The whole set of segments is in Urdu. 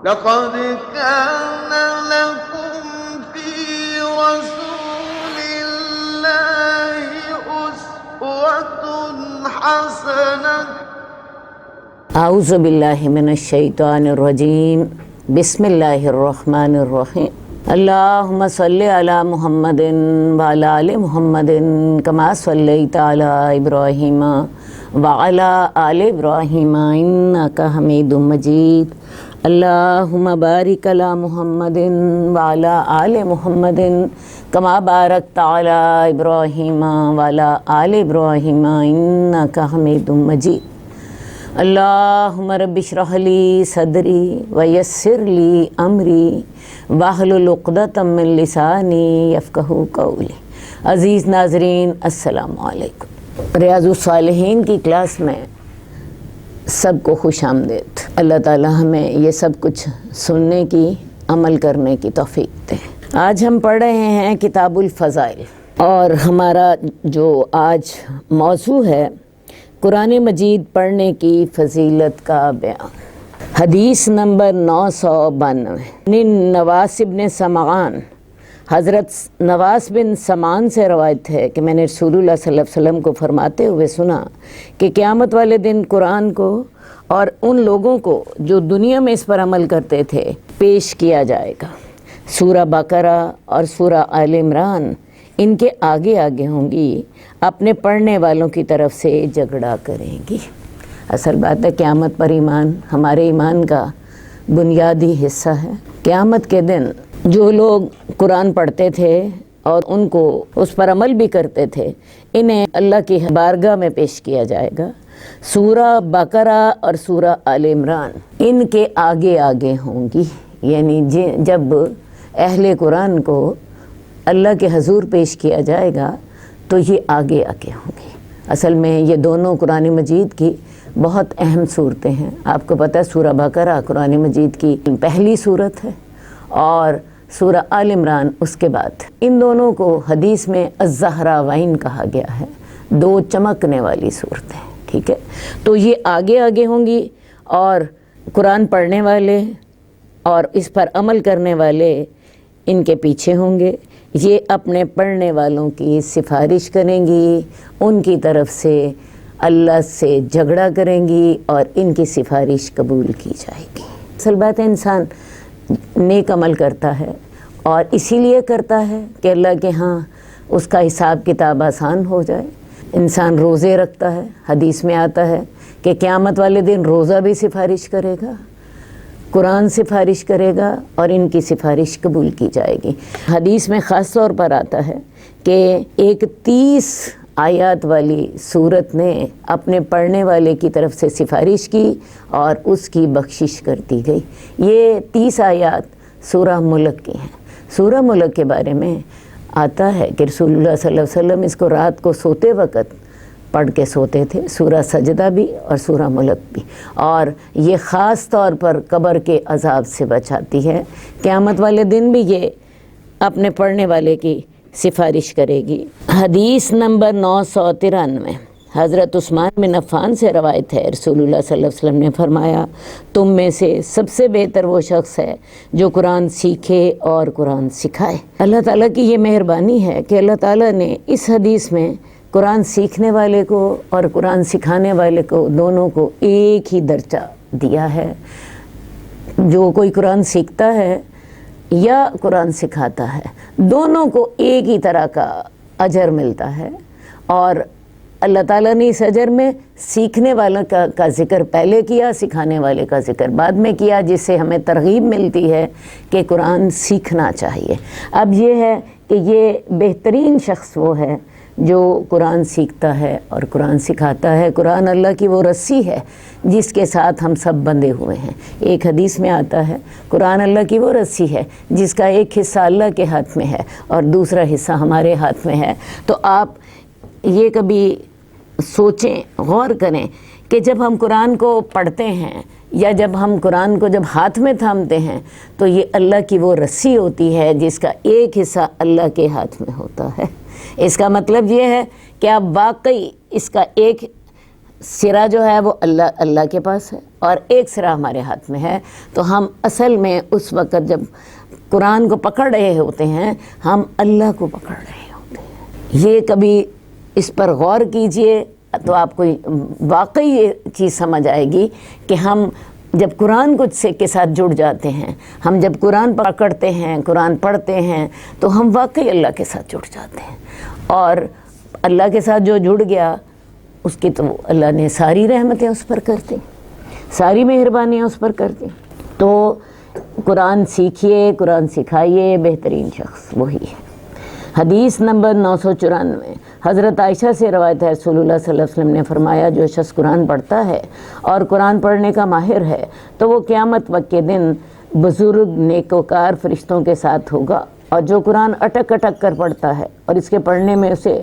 لقد كان لكم في رسول الله أسوة حسنة اعوذ باللہ من الشیطان الرجیم بسم اللہ الرحمن الرحیم اللہم صلی علی محمد وعلی آل محمد کما صلیت علی ابراہیم وعلی آل ابراہیم انک حمید مجید اللہم بارک علی محمد وعلی آل محمد کما بارکت علی ابراہیم وعلی آل ابراہیم انک حمید مجید اللہم رب اشرح لی صدری ویسر لی امری واحلل عقدۃ من لسانی یفقہوا قولی۔ عزیز ناظرین السلام علیکم۔ ریاض الصالحین کی کلاس میں سب کو خوش آمدید۔ اللہ تعالی ہمیں یہ سب کچھ سننے کی، عمل کرنے کی توفیق دے۔ آج ہم پڑھ رہے ہیں کتاب الفضائل، اور ہمارا جو آج موضوع ہے قرآن مجید پڑھنے کی فضیلت کا بیان۔ حدیث نمبر 992 نواس بن سمعان، حضرت نواس بن سمعان سے روایت ہے کہ میں نے رسول اللہ صلی اللہ علیہ وسلم کو فرماتے ہوئے سنا کہ قیامت والے دن قرآن کو اور ان لوگوں کو جو دنیا میں اس پر عمل کرتے تھے پیش کیا جائے گا۔ سورہ بقرہ اور سورہ آل عمران ان کے آگے آگے ہوں گی، اپنے پڑھنے والوں کی طرف سے جھگڑا کریں گی۔ اصل بات ہے قیامت پر ایمان ہمارے ایمان کا بنیادی حصہ ہے۔ قیامت کے دن جو لوگ قرآن پڑھتے تھے اور ان کو اس پر عمل بھی کرتے تھے، انہیں اللہ کی بارگاہ میں پیش کیا جائے گا۔ سورہ بقرہ اور سورہ آل عمران ان کے آگے آگے ہوں گی، یعنی جب اہل قرآن کو اللہ کے حضور پیش کیا جائے گا تو یہ آگے آگے ہوں گی۔ اصل میں یہ دونوں قرآن مجید کی بہت اہم صورتیں ہیں۔ آپ کو پتہ ہے سورہ بقرہ قرآن مجید کی پہلی صورت ہے اور سورہ آل عمران اس کے بعد۔ ان دونوں کو حدیث میں الزہراوین کہا گیا ہے، دو چمکنے والی صورتیں، ٹھیک ہے۔ تو یہ آگے آگے ہوں گی، اور قرآن پڑھنے والے اور اس پر عمل کرنے والے ان کے پیچھے ہوں گے۔ یہ اپنے پڑھنے والوں کی سفارش کریں گی، ان کی طرف سے اللہ سے جھگڑا کریں گی اور ان کی سفارش قبول کی جائے گی۔ اصل بات ہے انسان نیک عمل کرتا ہے اور اسی لیے کرتا ہے کہ اللہ کے ہاں اس کا حساب کتاب آسان ہو جائے۔ انسان روزے رکھتا ہے، حدیث میں آتا ہے کہ قیامت والے دن روزہ بھی سفارش کرے گا، قرآن سفارش کرے گا اور ان کی سفارش قبول کی جائے گی۔ حدیث میں خاص طور پر آتا ہے کہ ایک 30 آیات والی صورت نے اپنے پڑھنے والے کی طرف سے سفارش کی اور اس کی بخشش کر دی گئی۔ یہ 30 آیات سورہ ملک کی ہیں۔ سورہ ملک کے بارے میں آتا ہے کہ رسول اللہ صلی اللہ علیہ وسلم اس کو رات کو سوتے وقت پڑھ کے سوتے تھے، سورہ سجدہ بھی اور سورہ ملک بھی، اور یہ خاص طور پر قبر کے عذاب سے بچاتی ہے۔ قیامت والے دن بھی یہ اپنے پڑھنے والے کی سفارش کرے گی۔ حدیث نمبر 993 حضرت عثمان بن عفان سے روایت ہے، رسول اللہ صلی اللہ علیہ وسلم نے فرمایا تم میں سے سب سے بہتر وہ شخص ہے جو قرآن سیکھے اور قرآن سکھائے۔ اللہ تعالیٰ کی یہ مہربانی ہے کہ اللہ تعالیٰ نے اس حدیث میں قرآن سیکھنے والے کو اور قرآن سکھانے والے کو دونوں کو ایک ہی درجہ دیا ہے۔ جو کوئی قرآن سیکھتا ہے یا قرآن سکھاتا ہے، دونوں کو ایک ہی طرح کا اجر ملتا ہے، اور اللہ تعالیٰ نے اس اجر میں سیکھنے والوں کا ذکر پہلے کیا، سکھانے والے کا ذکر بعد میں کیا، جس سے ہمیں ترغیب ملتی ہے کہ قرآن سیکھنا چاہیے۔ اب یہ ہے کہ یہ بہترین شخص وہ ہے جو قرآن سیکھتا ہے اور قرآن سکھاتا ہے۔ قرآن اللہ کی وہ رسی ہے جس کے ساتھ ہم سب بندھے ہوئے ہیں۔ ایک حدیث میں آتا ہے قرآن اللہ کی وہ رسی ہے جس کا ایک حصہ اللہ کے ہاتھ میں ہے اور دوسرا حصہ ہمارے ہاتھ میں ہے۔ تو آپ یہ کبھی سوچیں، غور کریں کہ جب ہم قرآن کو پڑھتے ہیں یا جب ہم قرآن کو جب ہاتھ میں تھامتے ہیں تو یہ اللہ کی وہ رسی ہوتی ہے جس کا ایک حصہ اللہ کے ہاتھ میں ہوتا ہے۔ اس کا مطلب یہ ہے کہ آپ واقعی اس کا ایک سرا جو ہے وہ اللہ کے پاس ہے اور ایک سرا ہمارے ہاتھ میں ہے، تو ہم اصل میں اس وقت جب قرآن کو پکڑ رہے ہوتے ہیں ہم اللہ کو پکڑ رہے ہوتے ہیں۔ یہ کبھی اس پر غور کیجئے تو آپ کو واقعی یہ چیز سمجھ آئے گی کہ ہم جب قرآن کے ساتھ جڑ جاتے ہیں، ہم جب قرآن پکڑتے ہیں، قرآن پڑھتے ہیں، تو ہم واقعی اللہ کے ساتھ جڑ جاتے ہیں، اور اللہ کے ساتھ جو جڑ گیا اس کی تو اللہ نے ساری رحمتیں اس پر کر دیں، ساری مہربانیاں اس پر کر دیں۔ تو قرآن سیکھیے، قرآن سکھائیے، بہترین شخص وہی ہے۔ حدیث نمبر 994 حضرت عائشہ سے روایت ہے، رسول اللہ صلی اللہ علیہ وسلم نے فرمایا، جو شخص قرآن پڑھتا ہے اور قرآن پڑھنے کا ماہر ہے تو وہ قیامت وقت کے دن بزرگ نیکوکار فرشتوں کے ساتھ ہوگا، اور جو قرآن اٹک اٹک کر پڑھتا ہے اور اس کے پڑھنے میں اسے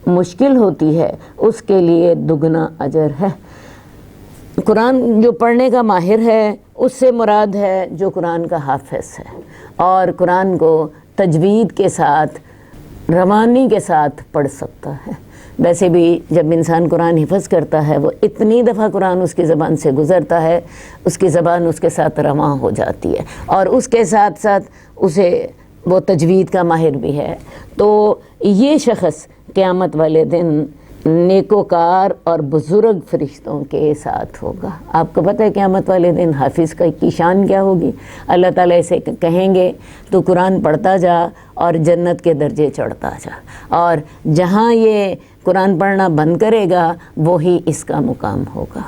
مشکل ہوتی ہے اس کے لیے دگنا اجر ہے۔ قرآن جو پڑھنے کا ماہر ہے اس سے مراد ہے جو قرآن کا حافظ ہے اور قرآن کو تجوید کے ساتھ، روانی کے ساتھ پڑھ سکتا ہے۔ ویسے بھی جب انسان قرآن حفظ کرتا ہے وہ اتنی دفعہ قرآن اس کی زبان سے گزرتا ہے، اس کی زبان اس کے ساتھ رواں ہو جاتی ہے، اور اس کے ساتھ ساتھ اسے وہ تجوید کا ماہر بھی ہے۔ تو یہ شخص قیامت والے دن نیکوکار اور بزرگ فرشتوں کے ساتھ ہوگا۔ آپ کو پتہ ہے قیامت والے دن حافظ کی شان کیا ہوگی؟ اللہ تعالیٰ اسے کہیں گے تو قرآن پڑھتا جا اور جنت کے درجے چڑھتا جا، اور جہاں یہ قرآن پڑھنا بند کرے گا وہی اس کا مقام ہوگا۔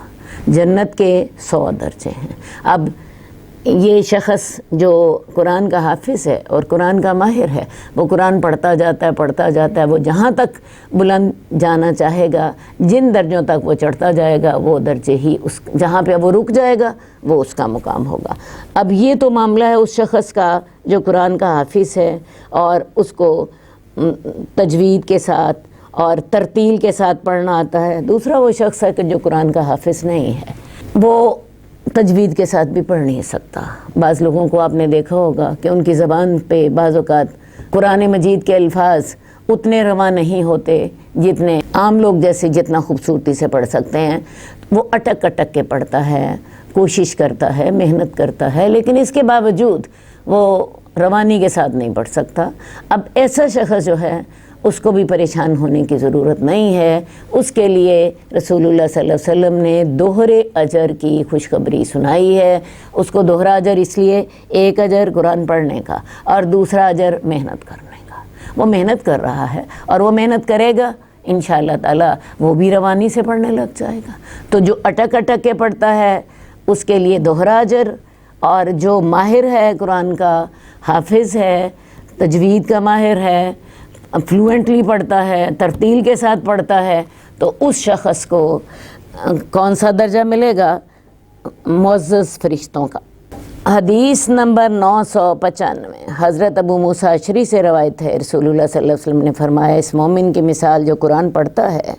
جنت کے 100 درجے ہیں۔ اب یہ شخص جو قرآن کا حافظ ہے اور قرآن کا ماہر ہے وہ قرآن پڑھتا جاتا ہے، وہ جہاں تک بلند جانا چاہے گا، جن درجوں تک وہ چڑھتا جائے گا وہ درجے ہی جہاں پہ وہ رک جائے گا وہ اس کا مقام ہوگا۔ اب یہ تو معاملہ ہے اس شخص کا جو قرآن کا حافظ ہے اور اس کو تجوید کے ساتھ اور ترتیل کے ساتھ پڑھنا آتا ہے۔ دوسرا وہ شخص ہے کہ جو قرآن کا حافظ نہیں ہے، وہ تجوید کے ساتھ بھی پڑھ نہیں سکتا۔ بعض لوگوں کو آپ نے دیکھا ہوگا کہ ان کی زبان پہ بعض اوقات قرآن مجید کے الفاظ اتنے رواں نہیں ہوتے جتنے عام لوگ جیسے جتنا خوبصورتی سے پڑھ سکتے ہیں۔ وہ اٹک اٹک کے پڑھتا ہے، کوشش کرتا ہے، محنت کرتا ہے، لیکن اس کے باوجود وہ روانی کے ساتھ نہیں پڑھ سکتا۔ اب ایسا شخص جو ہے اس کو بھی پریشان ہونے کی ضرورت نہیں ہے۔ اس کے لیے رسول اللہ صلی اللہ علیہ وسلم نے دوہرے اجر کی خوشخبری سنائی ہے۔ اس کو دوہرا اجر اس لیے، ایک اجر قرآن پڑھنے کا اور دوسرا اجر محنت کرنے کا۔ وہ محنت کر رہا ہے اور وہ محنت کرے گا انشاءاللہ تعالیٰ وہ بھی روانی سے پڑھنے لگ جائے گا۔ تو جو اٹک اٹک کے پڑھتا ہے اس کے لیے دوہرا اجر، اور جو ماہر ہے قرآن کا، حافظ ہے، تجوید کا ماہر ہے، فلوئنٹلی پڑھتا ہے، ترتیل کے ساتھ پڑھتا ہے، تو اس شخص کو کون سا درجہ ملے گا؟ معزز فرشتوں کا۔ حدیث نمبر 995 حضرت ابو موسیٰ اشعری سے روایت ہے، رسول اللہ صلی اللہ علیہ وسلم نے فرمایا، اس مومن کی مثال جو قرآن پڑھتا ہے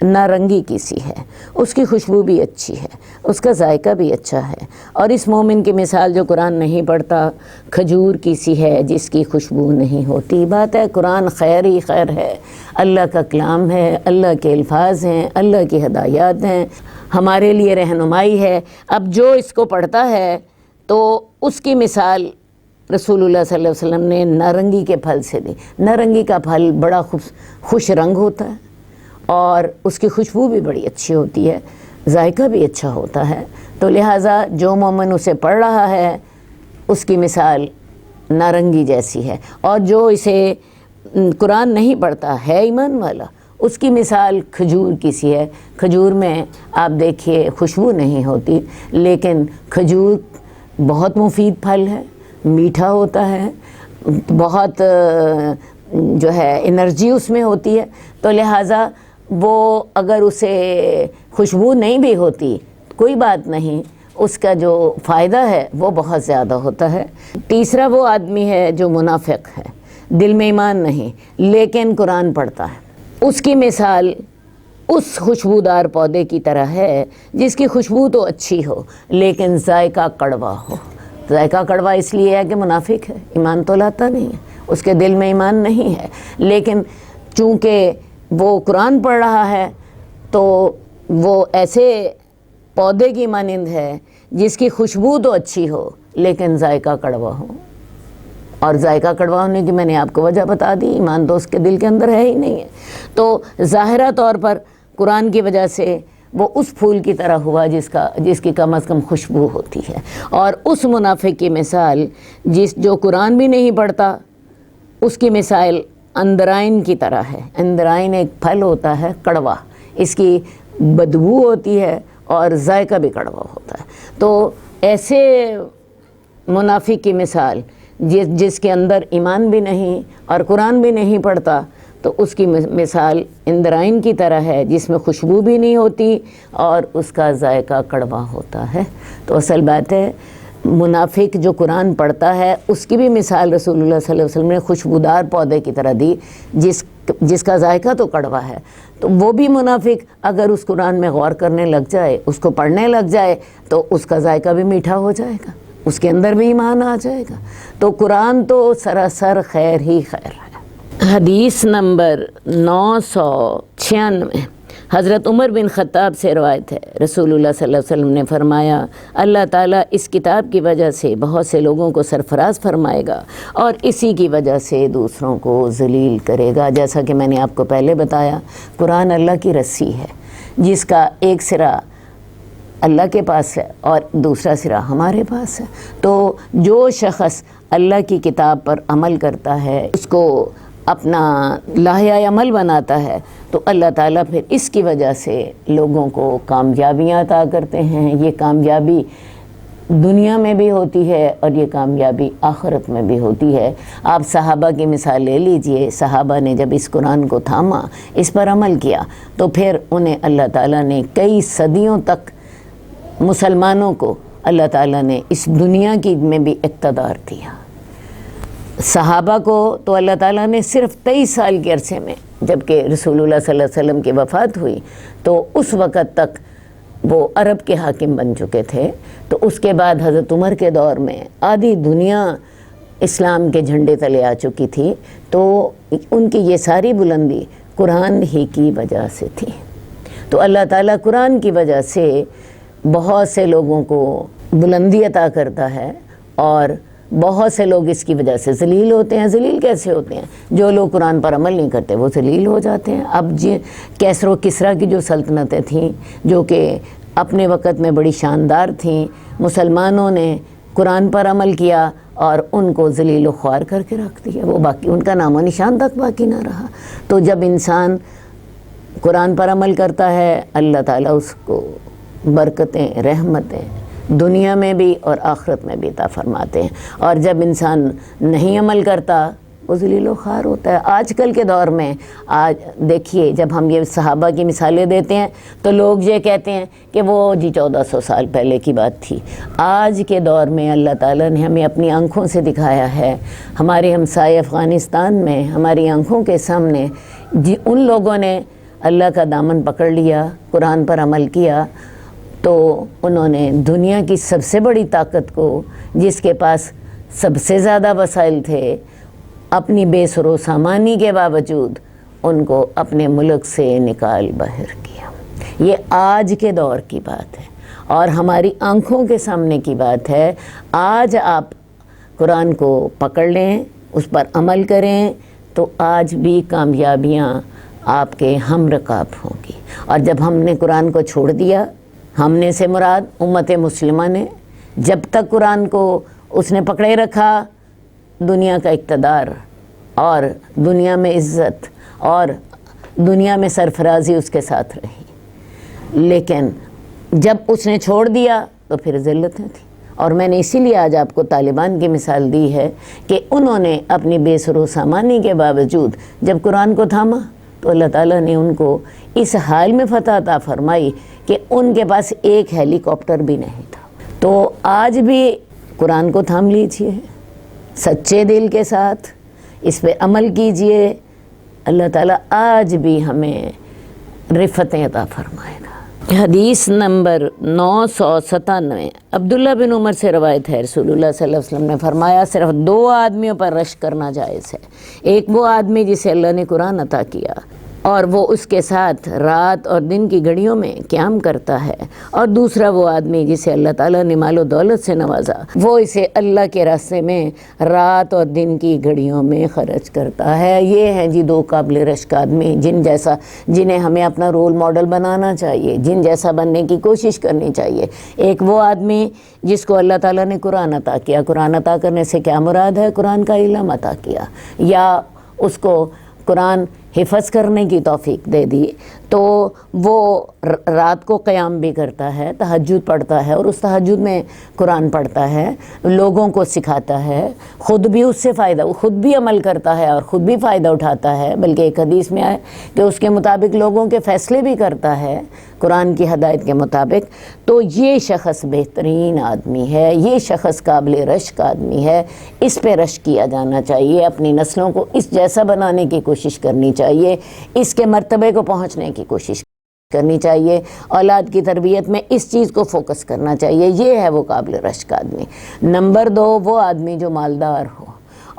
نارنگی کی سی ہے، اس کی خوشبو بھی اچھی ہے، اس کا ذائقہ بھی اچھا ہے، اور اس مومن کی مثال جو قرآن نہیں پڑھتا کھجور کی سی ہے جس کی خوشبو نہیں ہوتی۔ بات ہے قرآن خیر ہی خیر ہے، اللہ کا کلام ہے، اللہ کے الفاظ ہیں، اللہ کی ہدایات ہیں، ہمارے لیے رہنمائی ہے۔ اب جو اس کو پڑھتا ہے تو اس کی مثال رسول اللہ صلی اللہ علیہ وسلم نے نارنگی کے پھل سے دی۔ نارنگی کا پھل بڑا خوش رنگ ہوتا ہے اور اس کی خوشبو بھی بڑی اچھی ہوتی ہے، ذائقہ بھی اچھا ہوتا ہے، تو لہٰذا جو مومن اسے پڑھ رہا ہے اس کی مثال نارنگی جیسی ہے، اور جو اسے قرآن نہیں پڑھتا ہے ایمان والا، اس کی مثال کھجور کی سی ہے۔ کھجور میں آپ دیکھیے خوشبو نہیں ہوتی، لیکن کھجور بہت مفید پھل ہے، میٹھا ہوتا ہے، بہت جو ہے انرجی اس میں ہوتی ہے، تو لہٰذا وہ اگر اسے خوشبو نہیں بھی ہوتی کوئی بات نہیں، اس کا جو فائدہ ہے وہ بہت زیادہ ہوتا ہے۔ تیسرا وہ آدمی ہے جو منافق ہے، دل میں ایمان نہیں لیکن قرآن پڑھتا ہے، اس کی مثال اس خوشبودار پودے کی طرح ہے جس کی خوشبو تو اچھی ہو لیکن ذائقہ کڑوا ہو۔ ذائقہ کڑوا اس لیے ہے کہ منافق ہے، ایمان تو لاتا نہیں ہے، اس کے دل میں ایمان نہیں ہے، لیکن چونکہ وہ قرآن پڑھ رہا ہے تو وہ ایسے پودے کی مانند ہے جس کی خوشبو تو اچھی ہو لیکن ذائقہ کڑوا ہو. اور ذائقہ کڑوا ہونے کی میں نے آپ کو وجہ بتا دی، ایمان تو اس کے دل کے اندر ہے ہی نہیں ہے. تو ظاہرہ طور پر قرآن کی وجہ سے وہ اس پھول کی طرح ہوا جس کی کم از کم خوشبو ہوتی ہے. اور اس منافق کی مثال جو قرآن بھی نہیں پڑھتا، اس کی مثال اندرائن کی طرح ہے. اندرائن ایک پھل ہوتا ہے کڑوا، اس کی بدبو ہوتی ہے اور ذائقہ بھی کڑوا ہوتا ہے. تو ایسے منافق کی مثال جس کے اندر ایمان بھی نہیں اور قرآن بھی نہیں پڑھتا، تو اس کی مثال اندرائن کی طرح ہے جس میں خوشبو بھی نہیں ہوتی اور اس کا ذائقہ کڑوا ہوتا ہے. تو اصل بات ہے منافق جو قرآن پڑھتا ہے اس کی بھی مثال رسول اللہ صلی اللہ علیہ وسلم نے خوشبودار پودے کی طرح دی جس کا ذائقہ تو کڑوا ہے. تو وہ بھی منافق اگر اس قرآن میں غور کرنے لگ جائے، اس کو پڑھنے لگ جائے، تو اس کا ذائقہ بھی میٹھا ہو جائے گا، اس کے اندر بھی ایمان آ جائے گا. تو قرآن تو سراسر خیر ہی خیر ہے. حدیث نمبر 996 حضرت عمر بن خطاب سے روایت ہے، رسول اللہ صلی اللہ علیہ وسلم نے فرمایا اللہ تعالیٰ اس کتاب کی وجہ سے بہت سے لوگوں کو سرفراز فرمائے گا اور اسی کی وجہ سے دوسروں کو ذلیل کرے گا. جیسا کہ میں نے آپ کو پہلے بتایا، قرآن اللہ کی رسی ہے جس کا ایک سرا اللہ کے پاس ہے اور دوسرا سرا ہمارے پاس ہے. تو جو شخص اللہ کی کتاب پر عمل کرتا ہے، اس کو اپنا لاہیہ عمل بناتا ہے، تو اللہ تعالیٰ پھر اس کی وجہ سے لوگوں کو کامیابیاں عطا کرتے ہیں. یہ کامیابی دنیا میں بھی ہوتی ہے اور یہ کامیابی آخرت میں بھی ہوتی ہے. آپ صحابہ کی مثال لے لیجئے. صحابہ نے جب اس قرآن کو تھاما، اس پر عمل کیا، تو پھر انہیں اللہ تعالیٰ نے کئی صدیوں تک مسلمانوں کو اللہ تعالیٰ نے اس دنیا کی میں بھی اقتدار دیا. صحابہ کو تو اللہ تعالیٰ نے صرف 23 سال کے عرصے میں، جبکہ رسول اللہ صلی اللہ علیہ وسلم کی وفات ہوئی تو اس وقت تک وہ عرب کے حاکم بن چکے تھے. تو اس کے بعد حضرت عمر کے دور میں آدھی دنیا اسلام کے جھنڈے تلے آ چکی تھی. تو ان کی یہ ساری بلندی قرآن ہی کی وجہ سے تھی. تو اللہ تعالیٰ قرآن کی وجہ سے بہت سے لوگوں کو بلندی عطا کرتا ہے اور بہت سے لوگ اس کی وجہ سے ذلیل ہوتے ہیں. ذلیل کیسے ہوتے ہیں؟ جو لوگ قرآن پر عمل نہیں کرتے وہ ذلیل ہو جاتے ہیں. اب کیسر و کسریٰ کی جو سلطنتیں تھیں جو کہ اپنے وقت میں بڑی شاندار تھیں، مسلمانوں نے قرآن پر عمل کیا اور ان کو ذلیل و خوار کر کے رکھ دیا. وہ باقی ان کا نام و نشان تک باقی نہ رہا. تو جب انسان قرآن پر عمل کرتا ہے، اللہ تعالیٰ اس کو برکتیں، رحمتیں دنیا میں بھی اور آخرت میں بھی عطا فرماتے ہیں. اور جب انسان نہیں عمل کرتا وہ ذلیل و خوار ہوتا ہے. آج کل کے دور میں دیکھیے، جب ہم یہ صحابہ کی مثالیں دیتے ہیں تو لوگ یہ کہتے ہیں کہ وہ 1400 سال پہلے کی بات تھی. آج کے دور میں اللہ تعالیٰ نے ہمیں اپنی آنکھوں سے دکھایا ہے. ہمارے ہمسائے افغانستان میں ہماری آنکھوں کے سامنے ان لوگوں نے اللہ کا دامن پکڑ لیا، قرآن پر عمل کیا، تو انہوں نے دنیا کی سب سے بڑی طاقت کو، جس کے پاس سب سے زیادہ وسائل تھے، اپنی بے سر و سامانی کے باوجود ان کو اپنے ملک سے نکال باہر کیا. یہ آج کے دور کی بات ہے اور ہماری آنکھوں کے سامنے کی بات ہے. آج آپ قرآن کو پکڑ لیں، اس پر عمل کریں، تو آج بھی کامیابیاں آپ کے ہم رکاب ہوں گی. اور جب ہم نے قرآن کو چھوڑ دیا، ہم نے سے مراد امت مسلمہ نے، جب تک قرآن کو اس نے پکڑے رکھا، دنیا کا اقتدار اور دنیا میں عزت اور دنیا میں سرفرازی اس کے ساتھ رہی. لیکن جب اس نے چھوڑ دیا تو پھر ذلتیں تھیں. اور میں نے اسی لیے آج آپ کو طالبان کی مثال دی ہے کہ انہوں نے اپنی بے سر و سامانی کے باوجود جب قرآن کو تھاما تو اللہ تعالیٰ نے ان کو اس حال میں فتح عطا فرمائی کہ ان کے پاس ایک ہیلی کاپٹر بھی نہیں تھا. تو آج بھی قرآن کو تھام لیجئے سچے دل کے ساتھ، اس پہ عمل کیجئے، اللہ تعالیٰ آج بھی ہمیں رفتیں عطا فرمائے گا. حدیث نمبر 997 عبداللہ بن عمر سے روایت ہے، رسول اللہ صلی اللہ علیہ وسلم نے فرمایا صرف 2 آدمیوں پر رشک کرنا جائز ہے. ایک وہ آدمی جسے اللہ نے قرآن عطا کیا، اور وہ اس کے ساتھ رات اور دن کی گھڑیوں میں قیام کرتا ہے، اور دوسرا وہ آدمی جسے اللہ تعالیٰ نے مال و دولت سے نوازا، وہ اسے اللہ کے راستے میں رات اور دن کی گھڑیوں میں خرچ کرتا ہے۔ یہ ہیں جی دو قابل رشک آدمی جنہیں ہمیں اپنا رول ماڈل بنانا چاہیے، جن جیسا بننے کی کوشش کرنی چاہیے۔ ایک وہ آدمی جس کو اللہ تعالیٰ نے قرآن عطا کیا، قرآن عطا کرنے سے کیا مراد ہے؟ قرآن کا علم عطا کیا، یا اس کو قرآن حفظ کرنے کی توفیق دے دی، تو وہ رات کو قیام بھی کرتا ہے، تہجد پڑھتا ہے، اور اس تہجد میں قرآن پڑھتا ہے، لوگوں کو سکھاتا ہے، خود بھی اس سے خود بھی عمل کرتا ہے اور خود بھی فائدہ اٹھاتا ہے، بلکہ ایک حدیث میں آئے کہ اس کے مطابق لوگوں کے فیصلے بھی کرتا ہے قرآن کی ہدایت کے مطابق۔ تو یہ شخص بہترین آدمی ہے، یہ شخص قابل رشک آدمی ہے، اس پہ رشک کیا جانا چاہیے، اپنی نسلوں کو اس جیسا بنانے کی کوشش کرنی چاہیے، اس کے مرتبے کو پہنچنے کی کوشش کرنی چاہیے، اولاد کی تربیت میں اس چیز کو فوکس کرنا چاہیے۔ یہ ہے وہ قابل رشک آدمی۔ نمبر 2، وہ آدمی جو مالدار ہو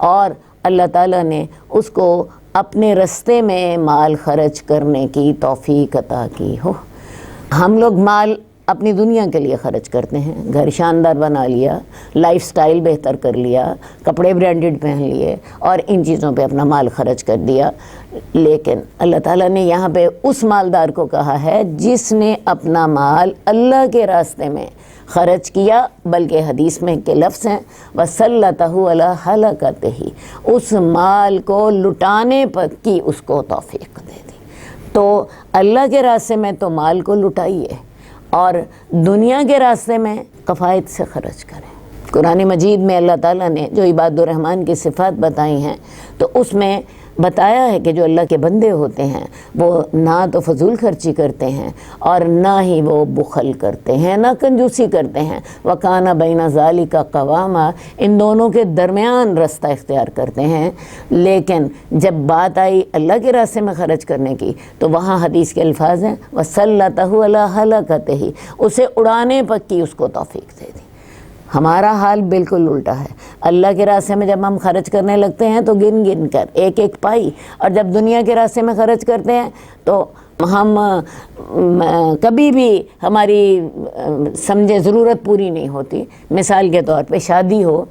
اور اللہ تعالیٰ نے اس کو اپنے رستے میں مال خرچ کرنے کی توفیق عطا کی ہو۔ ہم لوگ مال اپنی دنیا کے لیے خرچ کرتے ہیں، گھر شاندار بنا لیا، لائف سٹائل بہتر کر لیا، کپڑے برانڈڈ پہن لیے اور ان چیزوں پہ اپنا مال خرچ کر دیا، لیکن اللہ تعالیٰ نے یہاں پہ اس مالدار کو کہا ہے جس نے اپنا مال اللہ کے راستے میں خرچ کیا، بلکہ حدیث میں کے لفظ ہیں وَسَلَّتَهُ عَلَىٰ حَلَقَتِهِ، اس مال کو لٹانے پر کی اس کو توفیق دے دی۔ تو اللہ کے راستے میں تو مال کو لٹائیے اور دنیا کے راستے میں کفایت سے خرچ کریں۔ قرآن مجید میں اللہ تعالیٰ نے جو عباد الرحمن کی صفات بتائی ہیں، تو اس میں بتایا ہے کہ جو اللہ کے بندے ہوتے ہیں وہ نہ تو فضول خرچی کرتے ہیں اور نہ ہی وہ بخل کرتے ہیں، نہ کنجوسی کرتے ہیں، وَكَانَ بَيْنَ ذَلِكَ قَوَامًا، ان دونوں کے درمیان رستہ اختیار کرتے ہیں۔ لیکن جب بات آئی اللہ کے راستے میں خرچ کرنے کی، تو وہاں حدیث کے الفاظ ہیں وَسَلَّتَهُ عَلَىٰ حَلَقَتِهِ، اسے اڑانے پر کی اس کو توفیق دے دی۔ ہمارا حال بالکل الٹا ہے۔ اللہ کے راستے میں جب ہم خرچ کرنے لگتے ہیں تو گن گن کر ایک ایک پائی، اور جب دنیا کے راستے میں خرچ کرتے ہیں تو ہم کبھی بھی ہماری سمجھے ضرورت پوری نہیں ہوتی۔ مثال کے طور پہ شادی ہو،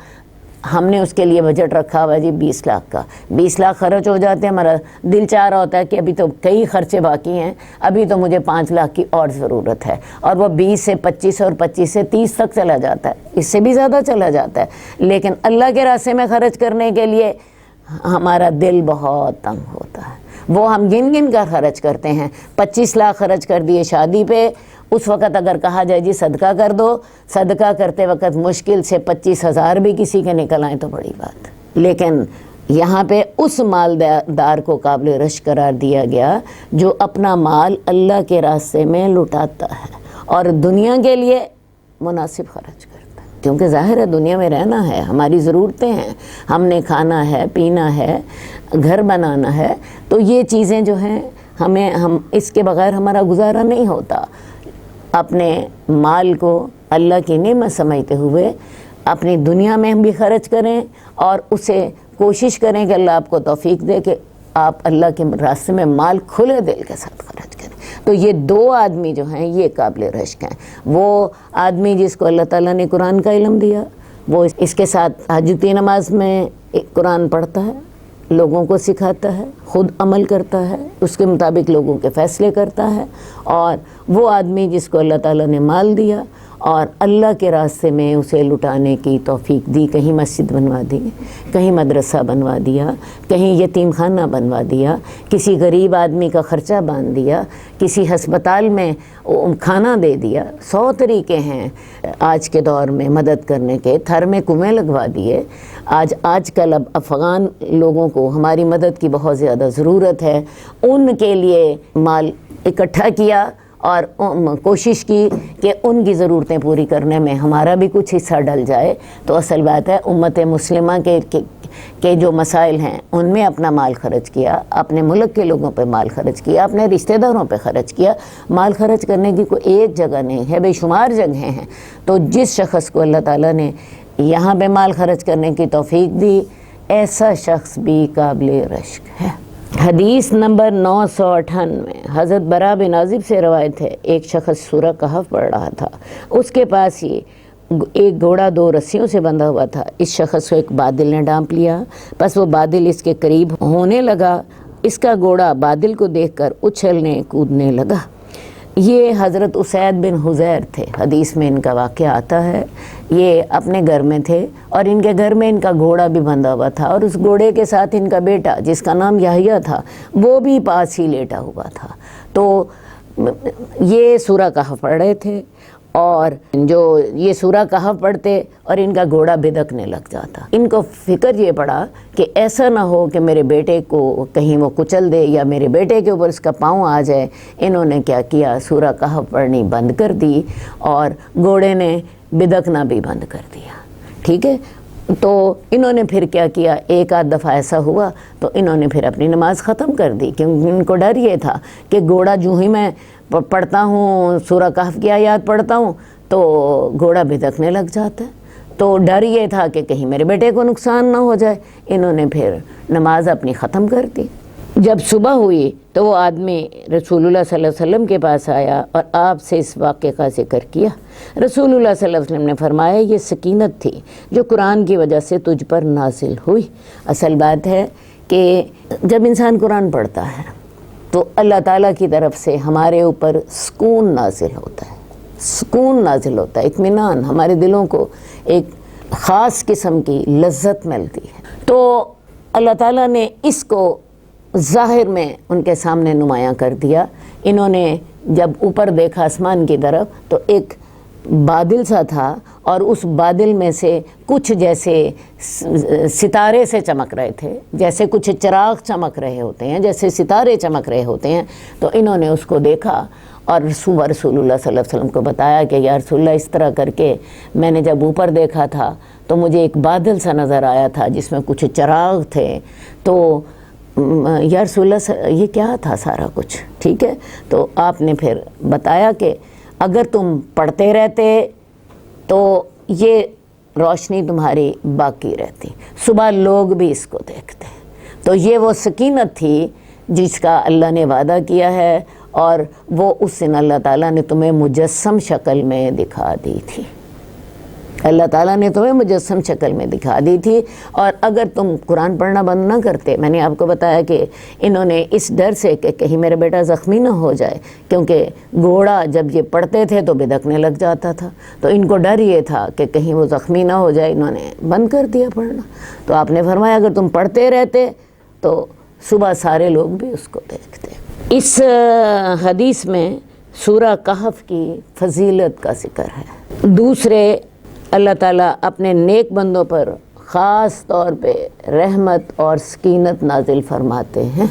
ہم نے اس کے لیے بجٹ رکھا ہوا جی 20 لاکھ کا، 20 لاکھ خرچ ہو جاتے ہیں، ہمارا دل چاہ رہا ہوتا ہے کہ ابھی تو کئی خرچے باقی ہیں، ابھی تو مجھے 5 لاکھ کی اور ضرورت ہے، اور وہ 20 سے 25 اور 25 سے 30 تک چلا جاتا ہے، اس سے بھی زیادہ چلا جاتا ہے۔ لیکن اللہ کے راستے میں خرچ کرنے کے لیے ہمارا دل بہت تنگ ہوتا ہے، وہ ہم گن گن کر خرچ کرتے ہیں۔ 25 لاکھ خرچ کر دیے شادی پہ، اس وقت اگر کہا جائے جی صدقہ کر دو، صدقہ کرتے وقت مشکل سے 25,000 بھی کسی کے نکل آئیں تو بڑی بات۔ لیکن یہاں پہ اس مالدار کو قابل رشک قرار دیا گیا جو اپنا مال اللہ کے راستے میں لٹاتا ہے اور دنیا کے لیے مناسب خرچ کرتا ہے، کیونکہ ظاہر ہے دنیا میں رہنا ہے، ہماری ضرورتیں ہیں، ہم نے کھانا ہے، پینا ہے، گھر بنانا ہے، تو یہ چیزیں جو ہیں ہم اس کے بغیر ہمارا گزارا نہیں ہوتا۔ اپنے مال کو اللہ کی نعمت سمجھتے ہوئے اپنی دنیا میں بھی خرچ کریں، اور اسے کوشش کریں کہ اللہ آپ کو توفیق دے کہ آپ اللہ کے راستے میں مال کھلے دل کے ساتھ خرچ کریں۔ تو یہ 2 آدمی جو ہیں یہ قابل رشک ہیں۔ وہ آدمی جس کو اللہ تعالیٰ نے قرآن کا علم دیا، وہ اس کے ساتھ تہجد کی نماز میں قرآن پڑھتا ہے، لوگوں کو سکھاتا ہے، خود عمل کرتا ہے، اس کے مطابق لوگوں کے فیصلے کرتا ہے، اور وہ آدمی جس کو اللہ تعالیٰ نے مال دیا اور اللہ کے راستے میں اسے لٹانے کی توفیق دی، کہیں مسجد بنوا دی، کہیں مدرسہ بنوا دیا، کہیں یتیم خانہ بنوا دیا، کسی غریب آدمی کا خرچہ باندھ دیا، کسی ہسپتال میں کھانا دے دیا۔ 100 طریقے ہیں آج کے دور میں مدد کرنے کے، تھر میں کنویں لگوا دیے۔ آج کل اب افغان لوگوں کو ہماری مدد کی بہت زیادہ ضرورت ہے، ان کے لیے مال اکٹھا کیا اور کوشش کی کہ ان کی ضرورتیں پوری کرنے میں ہمارا بھی کچھ حصہ ڈل جائے۔ تو اصل بات ہے امت مسلمہ کے جو مسائل ہیں ان میں اپنا مال خرچ کیا، اپنے ملک کے لوگوں پہ مال خرچ کیا، اپنے رشتہ داروں پہ خرچ کیا۔ مال خرچ کرنے کی کوئی ایک جگہ نہیں ہے، بے شمار جگہیں ہیں۔ تو جس شخص کو اللہ تعالیٰ نے یہاں پہ مال خرچ کرنے کی توفیق دی، ایسا شخص بھی قابل رشک ہے۔ حدیث نمبر 998 حضرت برا بن عازب سے روایت ہے، ایک شخص سورہ کہف پڑھ رہا تھا، اس کے پاس یہ ایک گھوڑا 2 رسیوں سے بندھا ہوا تھا۔ اس شخص کو ایک بادل نے ڈانپ لیا، پس وہ بادل اس کے قریب ہونے لگا، اس کا گھوڑا بادل کو دیکھ کر اچھلنے کودنے لگا۔ یہ حضرت اسید بن حضیر تھے، حدیث میں ان کا واقعہ آتا ہے۔ یہ اپنے گھر میں تھے اور ان کے گھر میں ان کا گھوڑا بھی بندھا ہوا تھا، اور اس گھوڑے کے ساتھ ان کا بیٹا جس کا نام یحییٰ تھا وہ بھی پاس ہی لیٹا ہوا تھا۔ تو یہ سورہ کہف پڑھ رہے تھے، اور جو یہ سورہ کہف پڑھتے اور ان کا گھوڑا بدکنے لگ جاتا۔ ان کو فکر یہ پڑا کہ ایسا نہ ہو کہ میرے بیٹے کو کہیں وہ کچل دے یا میرے بیٹے کے اوپر اس کا پاؤں آ جائے۔ انہوں نے کیا کیا، سورہ کہف پڑھنی بند کر دی اور گھوڑے نے بدکنا بھی بند کر دیا۔ ٹھیک ہے، تو انہوں نے پھر کیا کیا، ایک آدھ دفعہ ایسا ہوا تو انہوں نے پھر اپنی نماز ختم کر دی، کیونکہ ان کو ڈر یہ تھا کہ گھوڑا جو ہی میں پڑھتا ہوں، سورہ کہف کی آیات پڑھتا ہوں تو گھوڑا بھدکنے لگ جاتا ہے، تو ڈر یہ تھا کہ کہیں میرے بیٹے کو نقصان نہ ہو جائے۔ انہوں نے پھر نماز اپنی ختم کر دی۔ جب صبح ہوئی تو وہ آدمی رسول اللہ صلی اللہ علیہ وسلم کے پاس آیا اور آپ سے اس واقعے کا ذکر کیا۔ رسول اللہ صلی اللہ علیہ وسلم نے فرمایا، یہ سکینت تھی جو قرآن کی وجہ سے تجھ پر نازل ہوئی۔ اصل بات ہے کہ جب انسان قرآن پڑھتا ہے تو اللہ تعالیٰ کی طرف سے ہمارے اوپر سکون نازل ہوتا ہے، سکون نازل ہوتا ہے، اطمینان، ہمارے دلوں کو ایک خاص قسم کی لذت ملتی ہے۔ تو اللہ تعالیٰ نے اس کو ظاہر میں ان کے سامنے نمایاں کر دیا۔ انہوں نے جب اوپر دیکھا آسمان کی طرف تو ایک بادل سا تھا، اور اس بادل میں سے کچھ جیسے ستارے سے چمک رہے تھے، جیسے کچھ چراغ چمک رہے ہوتے ہیں، جیسے ستارے چمک رہے ہوتے ہیں۔ تو انہوں نے اس کو دیکھا اور رسول اللہ صلی اللہ علیہ وسلم کو بتایا کہ یا رسول اللہ، اس طرح کر کے میں نے جب اوپر دیکھا تھا تو مجھے ایک بادل سا نظر آیا تھا جس میں کچھ چراغ تھے، تو یا رسول اللہ یہ کیا تھا سارا کچھ؟ ٹھیک ہے، تو آپ نے پھر بتایا کہ اگر تم پڑھتے رہتے تو یہ روشنی تمہاری باقی رہتی، صبح لوگ بھی اس کو دیکھتے۔ تو یہ وہ سکینت تھی جس کا اللہ نے وعدہ کیا ہے، اور وہ اس دن اللہ تعالیٰ نے تمہیں مجسم شکل میں دکھا دی تھی۔ اللہ تعالیٰ نے تمہیں مجسم شکل میں دکھا دی تھی، اور اگر تم قرآن پڑھنا بند نہ کرتے، میں نے آپ کو بتایا کہ انہوں نے اس ڈر سے کہ کہیں میرا بیٹا زخمی نہ ہو جائے، کیونکہ گھوڑا جب یہ پڑھتے تھے تو بدکنے لگ جاتا تھا، تو ان کو ڈر یہ تھا کہ کہیں وہ زخمی نہ ہو جائے، انہوں نے بند کر دیا پڑھنا۔ تو آپ نے فرمایا اگر تم پڑھتے رہتے تو صبح سارے لوگ بھی اس کو دیکھتے۔ اس حدیث میں سورہ کہف کی فضیلت کا ذکر ہے۔ دوسرے، اللہ تعالیٰ اپنے نیک بندوں پر خاص طور پہ رحمت اور سکینت نازل فرماتے ہیں،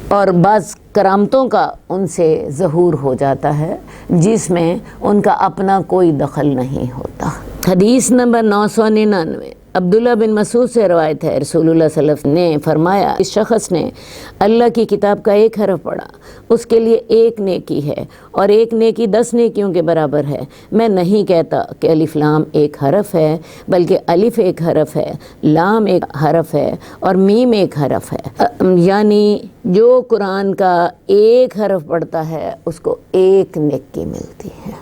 اور بعض کرامتوں کا ان سے ظہور ہو جاتا ہے جس میں ان کا اپنا کوئی دخل نہیں ہوتا۔ حدیث نمبر 999 عبداللہ بن مسعود سے روایت ہے، رسول اللہ صلی اللہ علیہ وسلم نے فرمایا، اس شخص نے اللہ کی کتاب کا ایک حرف پڑھا، اس کے لیے ایک نیکی ہے، اور ایک نیکی 10 نیکیوں کے برابر ہے۔ میں نہیں کہتا کہ الف لام ایک حرف ہے، بلکہ الف ایک حرف ہے، لام ایک حرف ہے، اور میم ایک حرف ہے، یعنی جو قرآن کا ایک حرف پڑھتا ہے اس کو ایک نیکی ملتی ہے۔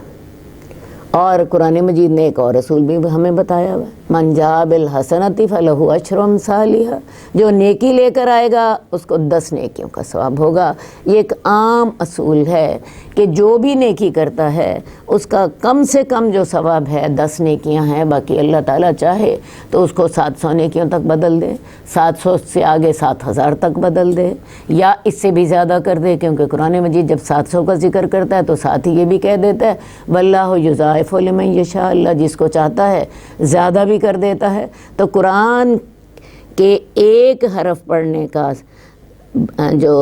اور قرآن مجید نے ایک اور رسول بھی ہمیں بتایا ہوا ہے، من جاء بالحسنۃ فلہ عشر امثالھا، جو نیکی لے کر آئے گا اس کو 10 نیکیوں کا ثواب ہوگا۔ یہ ایک عام اصول ہے کہ جو بھی نیکی کرتا ہے اس کا کم سے کم جو ثواب ہے 10 نیکیاں ہیں، باقی اللہ تعالیٰ چاہے تو اس کو 700 نیکیوں تک بدل دے، 700 سے آگے 7000 تک بدل دے، یا اس سے بھی زیادہ کر دے، کیونکہ قرآن مجید جب 700 کا ذکر کرتا ہے تو ساتھ ہی یہ بھی کہہ دیتا ہے واللہ یضاعف لمن یشاء، اللہ جس کو چاہتا ہے زیادہ بھی کر دیتا ہے۔ تو قرآن کے ایک حرف پڑھنے کا جو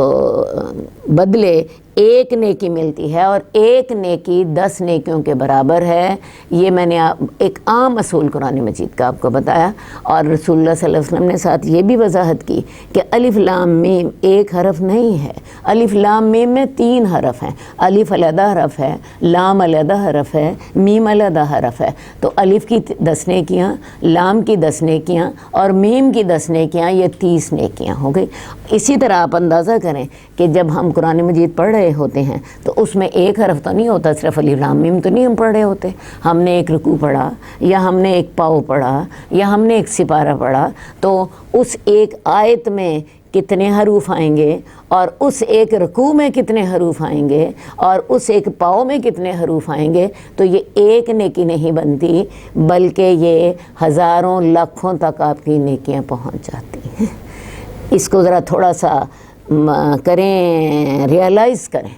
بدلے ایک نیکی ملتی ہے، اور ایک نیکی 10 نیکیوں کے برابر ہے۔ یہ میں نے ایک عام اصول قرآن مجید کا آپ کو بتایا، اور رسول اللہ صلی اللہ علیہ وسلم نے ساتھ یہ بھی وضاحت کی کہ الف لام میم ایک حرف نہیں ہے، الف لام میم میں 3 حرف ہیں، الف علیحدہ حرف ہے، لام علیحدہ حرف ہے، میم علیحدہ حرف ہے۔ تو الف کی 10 نیکیاں، لام کی 10 نیکیاں اور میم کی 10 نیکیاں، یہ 30 نیکیاں ہو گئی۔ اسی طرح آپ اندازہ کریں کہ جب ہم قرآن مجید پڑھ رہے ہوتے ہیں تو اس میں ایک حرف تو نہیں ہوتا، صرف الف لام میم تو نہیں ہم پڑھ رہے ہوتے، ہم نے ایک رکوع پڑھا یا ہم نے ایک پاؤ پڑھا یا ہم نے ایک سپارہ پڑھا، تو اس ایک آیت میں کتنے حروف آئیں گے، اور اس ایک رکوع میں کتنے حروف آئیں گے، اور اس ایک پاؤ میں کتنے حروف آئیں گے، تو یہ ایک نیکی نہیں بنتی، بلکہ یہ ہزاروں لاکھوں تک آپ کی نیکیاں پہنچ جاتی ہیں۔ اس کو ذرا تھوڑا سا کریں، ریئلائز کریں۔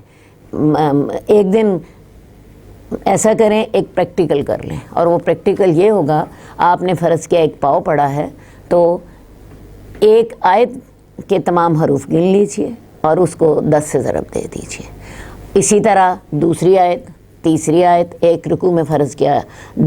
ایک دن ایسا کریں، ایک پریکٹیکل کر لیں، اور وہ پریکٹیکل یہ ہوگا، آپ نے فرض کیا ایک پاؤ پڑھا ہے تو ایک آیت کے تمام حروف گن لیجئے اور اس کو 10 سے ضرب دے دیجئے۔ اسی طرح دوسری آیت، تیسری آیت، ایک رکوع میں فرض کیا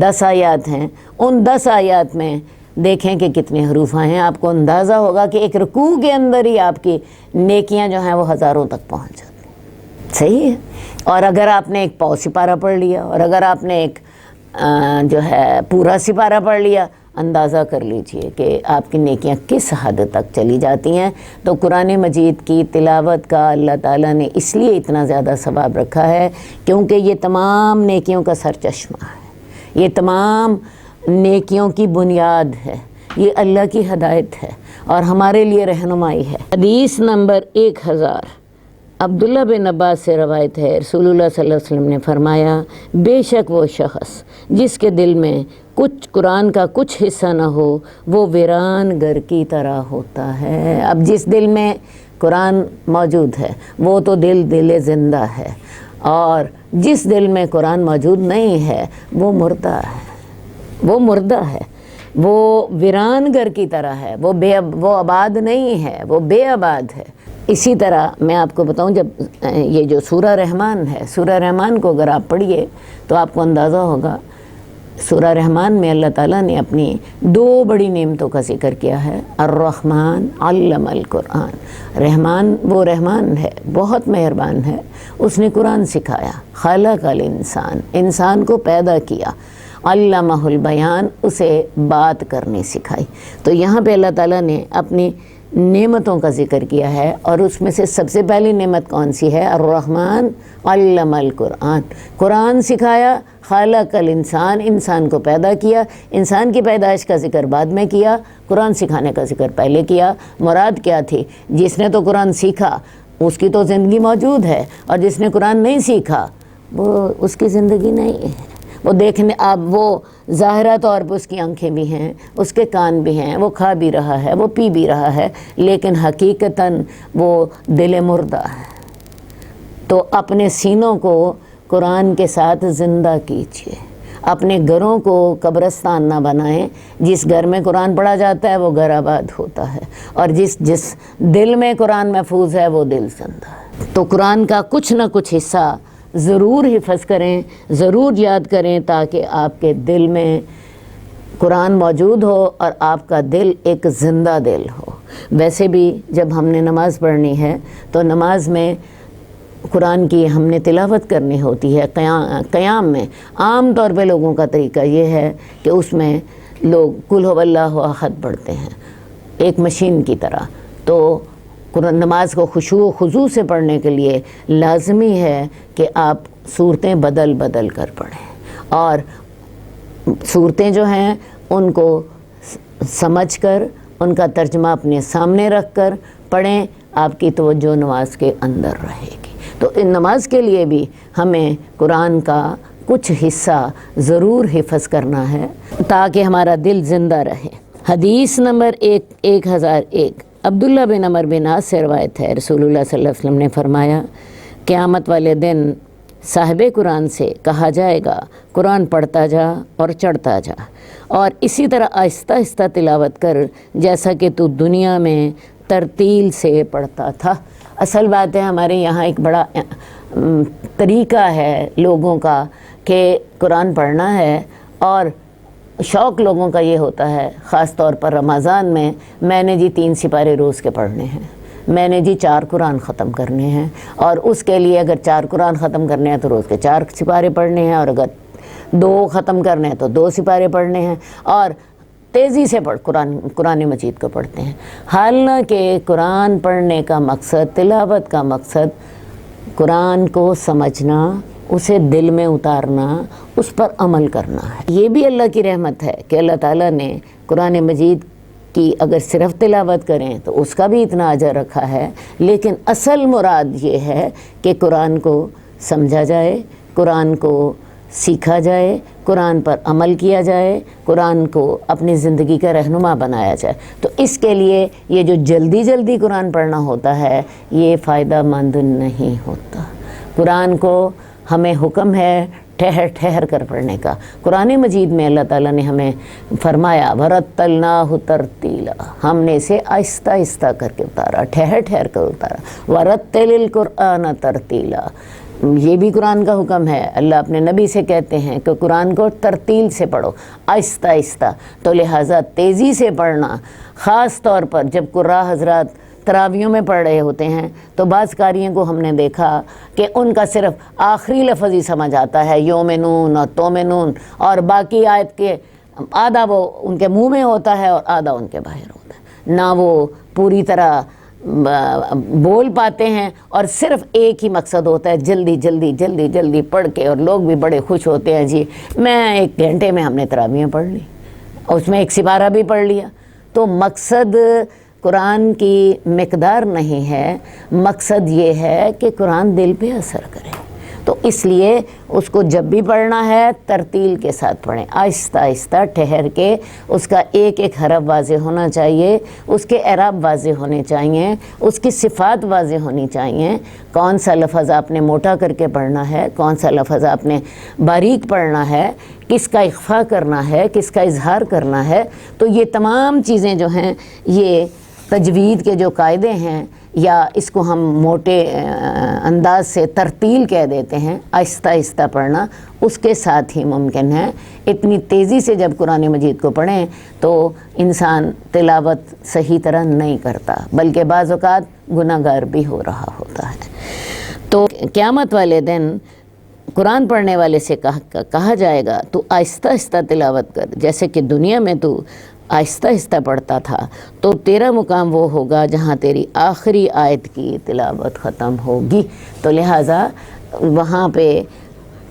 10 آیات ہیں، ان 10 آیات میں دیکھیں کہ کتنے حروف ہیں، آپ کو اندازہ ہوگا کہ ایک رکوع کے اندر ہی آپ کی نیکیاں جو ہیں وہ ہزاروں تک پہنچ جاتی ہیں۔ صحیح ہے۔ اور اگر آپ نے ایک پاؤ سپارہ پڑھ لیا، اور اگر آپ نے ایک جو ہے پورا سپارہ پڑھ لیا، اندازہ کر لیجئے کہ آپ کی نیکیاں کس حد تک چلی جاتی ہیں۔ تو قرآن مجید کی تلاوت کا اللہ تعالیٰ نے اس لیے اتنا زیادہ ثواب رکھا ہے کیونکہ یہ تمام نیکیوں کا سر چشمہ ہے، یہ تمام نیکیوں کی بنیاد ہے، یہ اللہ کی ہدایت ہے اور ہمارے لیے رہنمائی ہے۔ حدیث نمبر 1000 عبداللہ بن عباس سے روایت ہے، رسول اللہ صلی اللہ علیہ وسلم نے فرمایا، بے شک وہ شخص جس کے دل میں قرآن کا کچھ حصہ نہ ہو وہ ویران گھر کی طرح ہوتا ہے۔ اب جس دل میں قرآن موجود ہے وہ تو دل زندہ ہے، اور جس دل میں قرآن موجود نہیں ہے وہ مردہ ہے، وہ مردہ ہے، وہ ویران گھر کی طرح ہے، وہ آباد نہیں ہے، وہ بے آباد ہے۔ اسی طرح میں آپ کو بتاؤں، جب یہ جو سورہ رحمان ہے، سورہ رحمان کو اگر آپ پڑھیے تو آپ کو اندازہ ہوگا، سورہ رحمان میں اللہ تعالیٰ نے اپنی 2 بڑی نعمتوں کا ذکر کیا ہے۔ الرحمن علم القرآن، رحمان وہ رحمان ہے، بہت مہربان ہے، اس نے قرآن سکھایا۔ خلق الانسان، انسان کو پیدا کیا۔ علمہ البیان، اسے بات کرنی سکھائی۔ تو یہاں پہ اللہ تعالیٰ نے اپنی نعمتوں کا ذکر کیا ہے، اور اس میں سے سب سے پہلی نعمت کون سی ہے؟ الرحمن علم القرآن، قرآن سکھایا۔ خلق الانسان، انسان کو پیدا کیا۔ انسان کی پیدائش کا ذکر بعد میں کیا، قرآن سکھانے کا ذکر پہلے کیا۔ مراد کیا تھی؟ جس نے تو قرآن سیکھا اس کی تو زندگی موجود ہے، اور جس نے قرآن نہیں سیکھا وہ اس کی زندگی نہیں ہے۔ وہ دیکھنے، اب وہ ظاہرہ طور پر اس کی آنکھیں بھی ہیں، اس کے کان بھی ہیں، وہ کھا بھی رہا ہے، وہ پی بھی رہا ہے، لیکن حقیقتاً وہ دل مردہ ہے۔ تو اپنے سینوں کو قرآن کے ساتھ زندہ کیجیے، اپنے گھروں کو قبرستان نہ بنائیں۔ جس گھر میں قرآن پڑھا جاتا ہے وہ گھر آباد ہوتا ہے، اور جس دل میں قرآن محفوظ ہے وہ دل زندہ ہے۔ تو قرآن کا کچھ نہ کچھ حصہ ضرور حفظ کریں، ضرور یاد کریں، تاکہ آپ کے دل میں قرآن موجود ہو اور آپ کا دل ایک زندہ دل ہو۔ ویسے بھی جب ہم نے نماز پڑھنی ہے تو نماز میں قرآن کی ہم نے تلاوت کرنی ہوتی ہے۔ قیام میں عام طور پہ لوگوں کا طریقہ یہ ہے کہ اس میں لوگ قل هو اللہ احد پڑھتے ہیں ایک مشین کی طرح۔ تو قرآن نماز کو خشوع و خضوع سے پڑھنے کے لیے لازمی ہے کہ آپ صورتیں بدل بدل کر پڑھیں، اور صورتیں جو ہیں ان کو سمجھ کر ان کا ترجمہ اپنے سامنے رکھ کر پڑھیں، آپ کی توجہ نماز کے اندر رہے گی۔ تو ان نماز کے لیے بھی ہمیں قرآن کا کچھ حصہ ضرور حفظ کرنا ہے تاکہ ہمارا دل زندہ رہے۔ حدیث نمبر 1001 عبداللہ بن عمر بن عاص سے روایت ہے، رسول اللہ صلی اللہ علیہ وسلم نے فرمایا، قیامت والے دن صاحب قرآن سے کہا جائے گا قرآن پڑھتا جا اور چڑھتا جا، اور اسی طرح آہستہ آہستہ تلاوت کر جیسا کہ تو دنیا میں ترتیل سے پڑھتا تھا۔ اصل بات ہے، ہمارے یہاں ایک بڑا طریقہ ہے لوگوں کا کہ قرآن پڑھنا ہے، اور شوق لوگوں کا یہ ہوتا ہے خاص طور پر رمضان میں نے جی 3 سپارے روز کے پڑھنے ہیں، میں نے جی 4 قرآن ختم کرنے ہیں، اور اس کے لیے اگر 4 قرآن ختم کرنے ہیں تو روز کے 4 سپارے پڑھنے ہیں، اور اگر 2 ختم کرنے ہیں تو 2 سپارے پڑھنے ہیں، اور تیزی سے قرآن مجید کو پڑھتے ہیں۔ حالانکہ قرآن پڑھنے کا مقصد، تلاوت کا مقصد قرآن کو سمجھنا، اسے دل میں اتارنا، اس پر عمل کرنا ہے۔ یہ بھی اللہ کی رحمت ہے کہ اللہ تعالیٰ نے قرآن مجید کی اگر صرف تلاوت کریں تو اس کا بھی اتنا اجر رکھا ہے، لیکن اصل مراد یہ ہے کہ قرآن کو سمجھا جائے، قرآن کو سیکھا جائے، قرآن پر عمل کیا جائے، قرآن کو اپنی زندگی کا رہنما بنایا جائے۔ تو اس کے لیے یہ جو جلدی قرآن پڑھنا ہوتا ہے یہ فائدہ مند نہیں ہوتا۔ قرآن کو ہمیں حکم ہے ٹھہر کر پڑھنے کا۔ قرآن مجید میں اللہ تعالیٰ نے ہمیں فرمایا وَرَتَّلْنَاهُ تَرْتِيلًا، ہم نے اسے آہستہ آہستہ کر کے اتارا، ٹھہر کر اتارا۔ وَرَتِّلِ الْقُرْآنَ تَرْتِيلًا، یہ بھی قرآن کا حکم ہے۔ اللہ اپنے نبی سے کہتے ہیں کہ قرآن کو ترتیل سے پڑھو، آہستہ آہستہ۔ تو لہٰذا تیزی سے پڑھنا، خاص طور پر جب قراء حضرات تراویوں میں پڑھ رہے ہوتے ہیں تو بعض قاریوں کو ہم نے دیکھا کہ ان کا صرف آخری لفظ ہی سمجھ آتا ہے، یومنون اور تومنون، اور باقی آیت کے آدھا وہ ان کے منہ میں ہوتا ہے اور آدھا ان کے باہر ہوتا ہے، نہ وہ پوری طرح بول پاتے ہیں، اور صرف ایک ہی مقصد ہوتا ہے جلدی پڑھ کے، اور لوگ بھی بڑے خوش ہوتے ہیں جی میں 1 گھنٹے میں ہم نے تراویح پڑھ لی، اس میں 1 سپارہ بھی پڑھ لیا۔ تو مقصد قرآن کی مقدار نہیں ہے، مقصد یہ ہے کہ قرآن دل پہ اثر کرے۔ تو اس لیے اس کو جب بھی پڑھنا ہے ترتیل کے ساتھ پڑھیں، آہستہ آہستہ ٹھہر کے، اس کا ایک حرف واضح ہونا چاہیے، اس کے اعراب واضح ہونے چاہیے، اس کی صفات واضح ہونی چاہیے، کون سا لفظ آپ نے موٹا کر کے پڑھنا ہے، کون سا لفظ آپ نے باریک پڑھنا ہے، کس کا اخفا کرنا ہے، کس کا اظہار کرنا ہے۔ تو یہ تمام چیزیں جو ہیں یہ تجوید کے جو قاعدے ہیں، یا اس کو ہم موٹے انداز سے ترتیل کہہ دیتے ہیں، آہستہ آہستہ پڑھنا اس کے ساتھ ہی ممکن ہے۔ اتنی تیزی سے جب قرآن مجید کو پڑھیں تو انسان تلاوت صحیح طرح نہیں کرتا، بلکہ بعض اوقات گناہ گار بھی ہو رہا ہوتا ہے۔ تو قیامت والے دن قرآن پڑھنے والے سے کہا جائے گا تو آہستہ آہستہ تلاوت کر، جیسے کہ دنیا میں تو آہستہ آہستہ پڑھتا تھا، تو تیرا مقام وہ ہوگا جہاں تیری آخری آیت کی تلاوت ختم ہوگی۔ تو لہٰذا وہاں پہ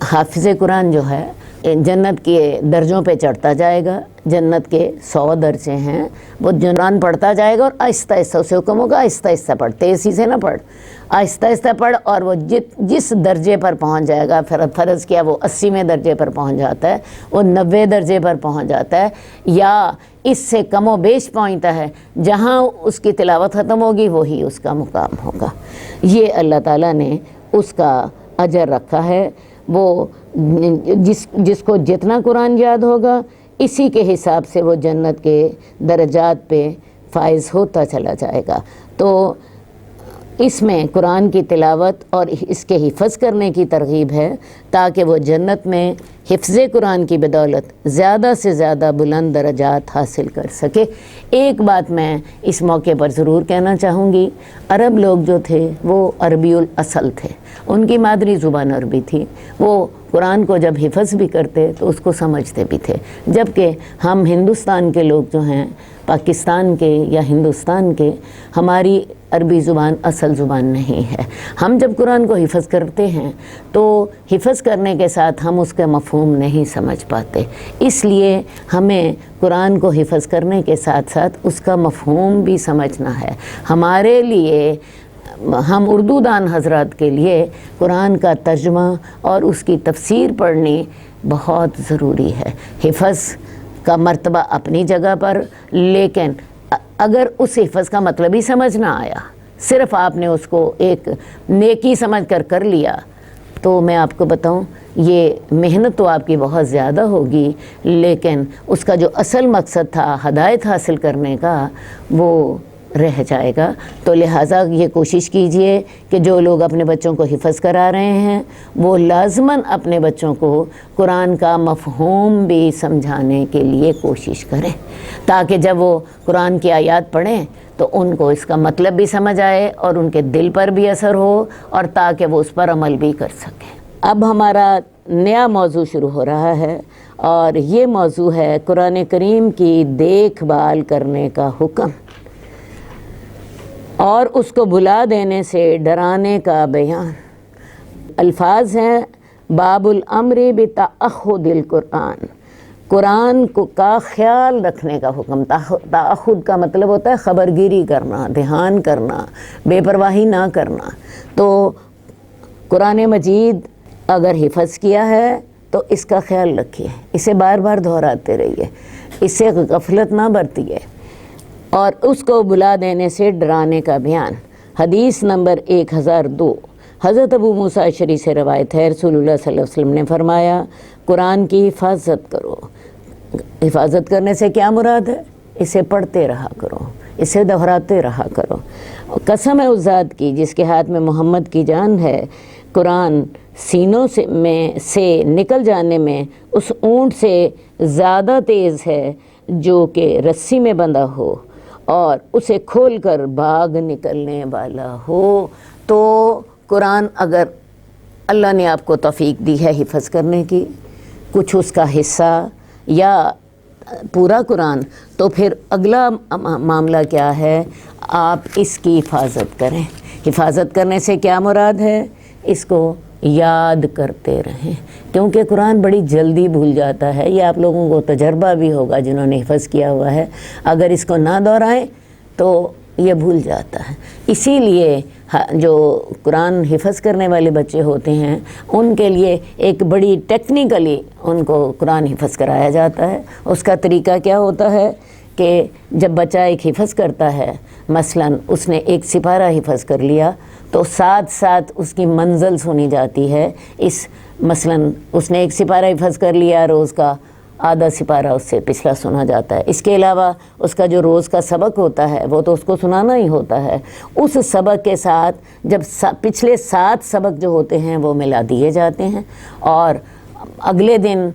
حافظ قرآن جو ہے جنت کے درجوں پہ چڑھتا جائے گا، جنت کے 100 درجے ہیں، وہ قرآن پڑھتا جائے گا، اور آہستہ آہستہ اسے حکم ہوگا آہستہ آہستہ پڑھ، تیزی سے نہ پڑھ، آہستہ آہستہ پڑھ، اور وہ جس درجے پر پہنچ جائے گا، فرض کیا وہ 80ویں درجے پر پہنچ جاتا ہے، وہ 90 درجے پر پہنچ جاتا ہے، یا اس سے کم و بیش پہنچتا ہے، جہاں اس کی تلاوت ختم ہوگی وہی اس کا مقام ہوگا۔ یہ اللہ تعالیٰ نے اس کا اجر رکھا ہے۔ وہ جس کو جتنا قرآن یاد ہوگا اسی کے حساب سے وہ جنت کے درجات پہ فائز ہوتا چلا جائے گا۔ تو اس میں قرآن کی تلاوت اور اس کے حفظ کرنے کی ترغیب ہے، تاکہ وہ جنت میں حفظ قرآن کی بدولت زیادہ سے زیادہ بلند درجات حاصل کر سکے۔ ایک بات میں اس موقع پر ضرور کہنا چاہوں گی، عرب لوگ جو تھے وہ عربی الاصل تھے، ان کی مادری زبان عربی تھی، وہ قرآن کو جب حفظ بھی کرتے تو اس کو سمجھتے بھی تھے، جبکہ ہم ہندوستان کے لوگ جو ہیں، پاکستان کے یا ہندوستان کے، ہماری عربی زبان اصل زبان نہیں ہے۔ ہم جب قرآن کو حفظ کرتے ہیں تو حفظ کرنے کے ساتھ ہم اس کا مفہوم نہیں سمجھ پاتے، اس لیے ہمیں قرآن کو حفظ کرنے کے ساتھ ساتھ اس کا مفہوم بھی سمجھنا ہے۔ ہمارے لیے، ہم اردو دان حضرات کے لیے قرآن کا ترجمہ اور اس کی تفسیر پڑھنی بہت ضروری ہے۔ حفظ کا مرتبہ اپنی جگہ پر، لیکن اگر اس حفظ کا مطلب ہی سمجھ نہ آیا، صرف آپ نے اس کو ایک نیکی سمجھ کر لیا، تو میں آپ کو بتاؤں یہ محنت تو آپ کی بہت زیادہ ہوگی، لیکن اس کا جو اصل مقصد تھا ہدایت حاصل کرنے کا، وہ رہ جائے گا۔ تو لہٰذا یہ کوشش کیجئے کہ جو لوگ اپنے بچوں کو حفظ کرا رہے ہیں وہ لازماً اپنے بچوں کو قرآن کا مفہوم بھی سمجھانے کے لیے کوشش کریں، تاکہ جب وہ قرآن کی آیات پڑھیں تو ان کو اس کا مطلب بھی سمجھ آئے اور ان کے دل پر بھی اثر ہو، اور تاکہ وہ اس پر عمل بھی کر سکیں۔ اب ہمارا نیا موضوع شروع ہو رہا ہے، اور یہ موضوع ہے قرآن کریم کی دیکھ بھال کرنے کا حکم اور اس کو بھلا دینے سے ڈرانے کا بیان۔ الفاظ ہیں باب الامر بتأخذ القرآن، قرآن کو کا خیال رکھنے کا حکم۔ تأخذ کا مطلب ہوتا ہے خبر گیری کرنا، دھیان کرنا، بے پرواہی نہ کرنا۔ تو قرآن مجید اگر حفظ کیا ہے تو اس کا خیال رکھیے، اسے بار بار دہراتے رہیے، اس سے غفلت نہ برتیے، اور اس کو بلا دینے سے ڈرانے کا بیان۔ حدیث نمبر 1002 حضرت ابو موسیٰ اشعری سے روایت ہے، رسول اللہ صلی اللہ علیہ وسلم نے فرمایا قرآن کی حفاظت کرو۔ حفاظت کرنے سے کیا مراد ہے؟ اسے پڑھتے رہا کرو، اسے دہراتے رہا کرو۔ قسم ہے اس ذات کی جس کے ہاتھ میں محمد کی جان ہے، قرآن سینوں سے نکل جانے میں اس اونٹ سے زیادہ تیز ہے جو کہ رسی میں بندھا ہو اور اسے کھول کر بھاگ نکلنے والا ہو۔ تو قرآن اگر اللہ نے آپ کو توفیق دی ہے حفظ کرنے کی، کچھ اس کا حصہ یا پورا قرآن، تو پھر اگلا معاملہ کیا ہے؟ آپ اس کی حفاظت کریں۔ حفاظت کرنے سے کیا مراد ہے؟ اس کو یاد کرتے رہیں، کیونکہ قرآن بڑی جلدی بھول جاتا ہے۔ یہ آپ لوگوں کو تجربہ بھی ہوگا جنہوں نے حفظ کیا ہوا ہے، اگر اس کو نہ دہرائیں تو یہ بھول جاتا ہے۔ اسی لیے جو قرآن حفظ کرنے والے بچے ہوتے ہیں ان کے لیے ایک بڑی ٹیکنیکلی ان کو قرآن حفظ کرایا جاتا ہے۔ اس کا طریقہ کیا ہوتا ہے کہ جب بچہ ایک حفظ کرتا ہے، مثلاً اس نے ایک سپارہ حفظ کر لیا تو ساتھ ساتھ اس کی منزل سنی جاتی ہے۔ مثلاً اس نے ایک سپارہ حفظ کر لیا، روز کا آدھا سپارہ اس سے پچھلا سنا جاتا ہے۔ اس کے علاوہ اس کا جو روز کا سبق ہوتا ہے وہ تو اس کو سنانا ہی ہوتا ہے۔ اس سبق کے ساتھ جب پچھلے 7 سبق جو ہوتے ہیں وہ ملا دیے جاتے ہیں، اور اگلے دن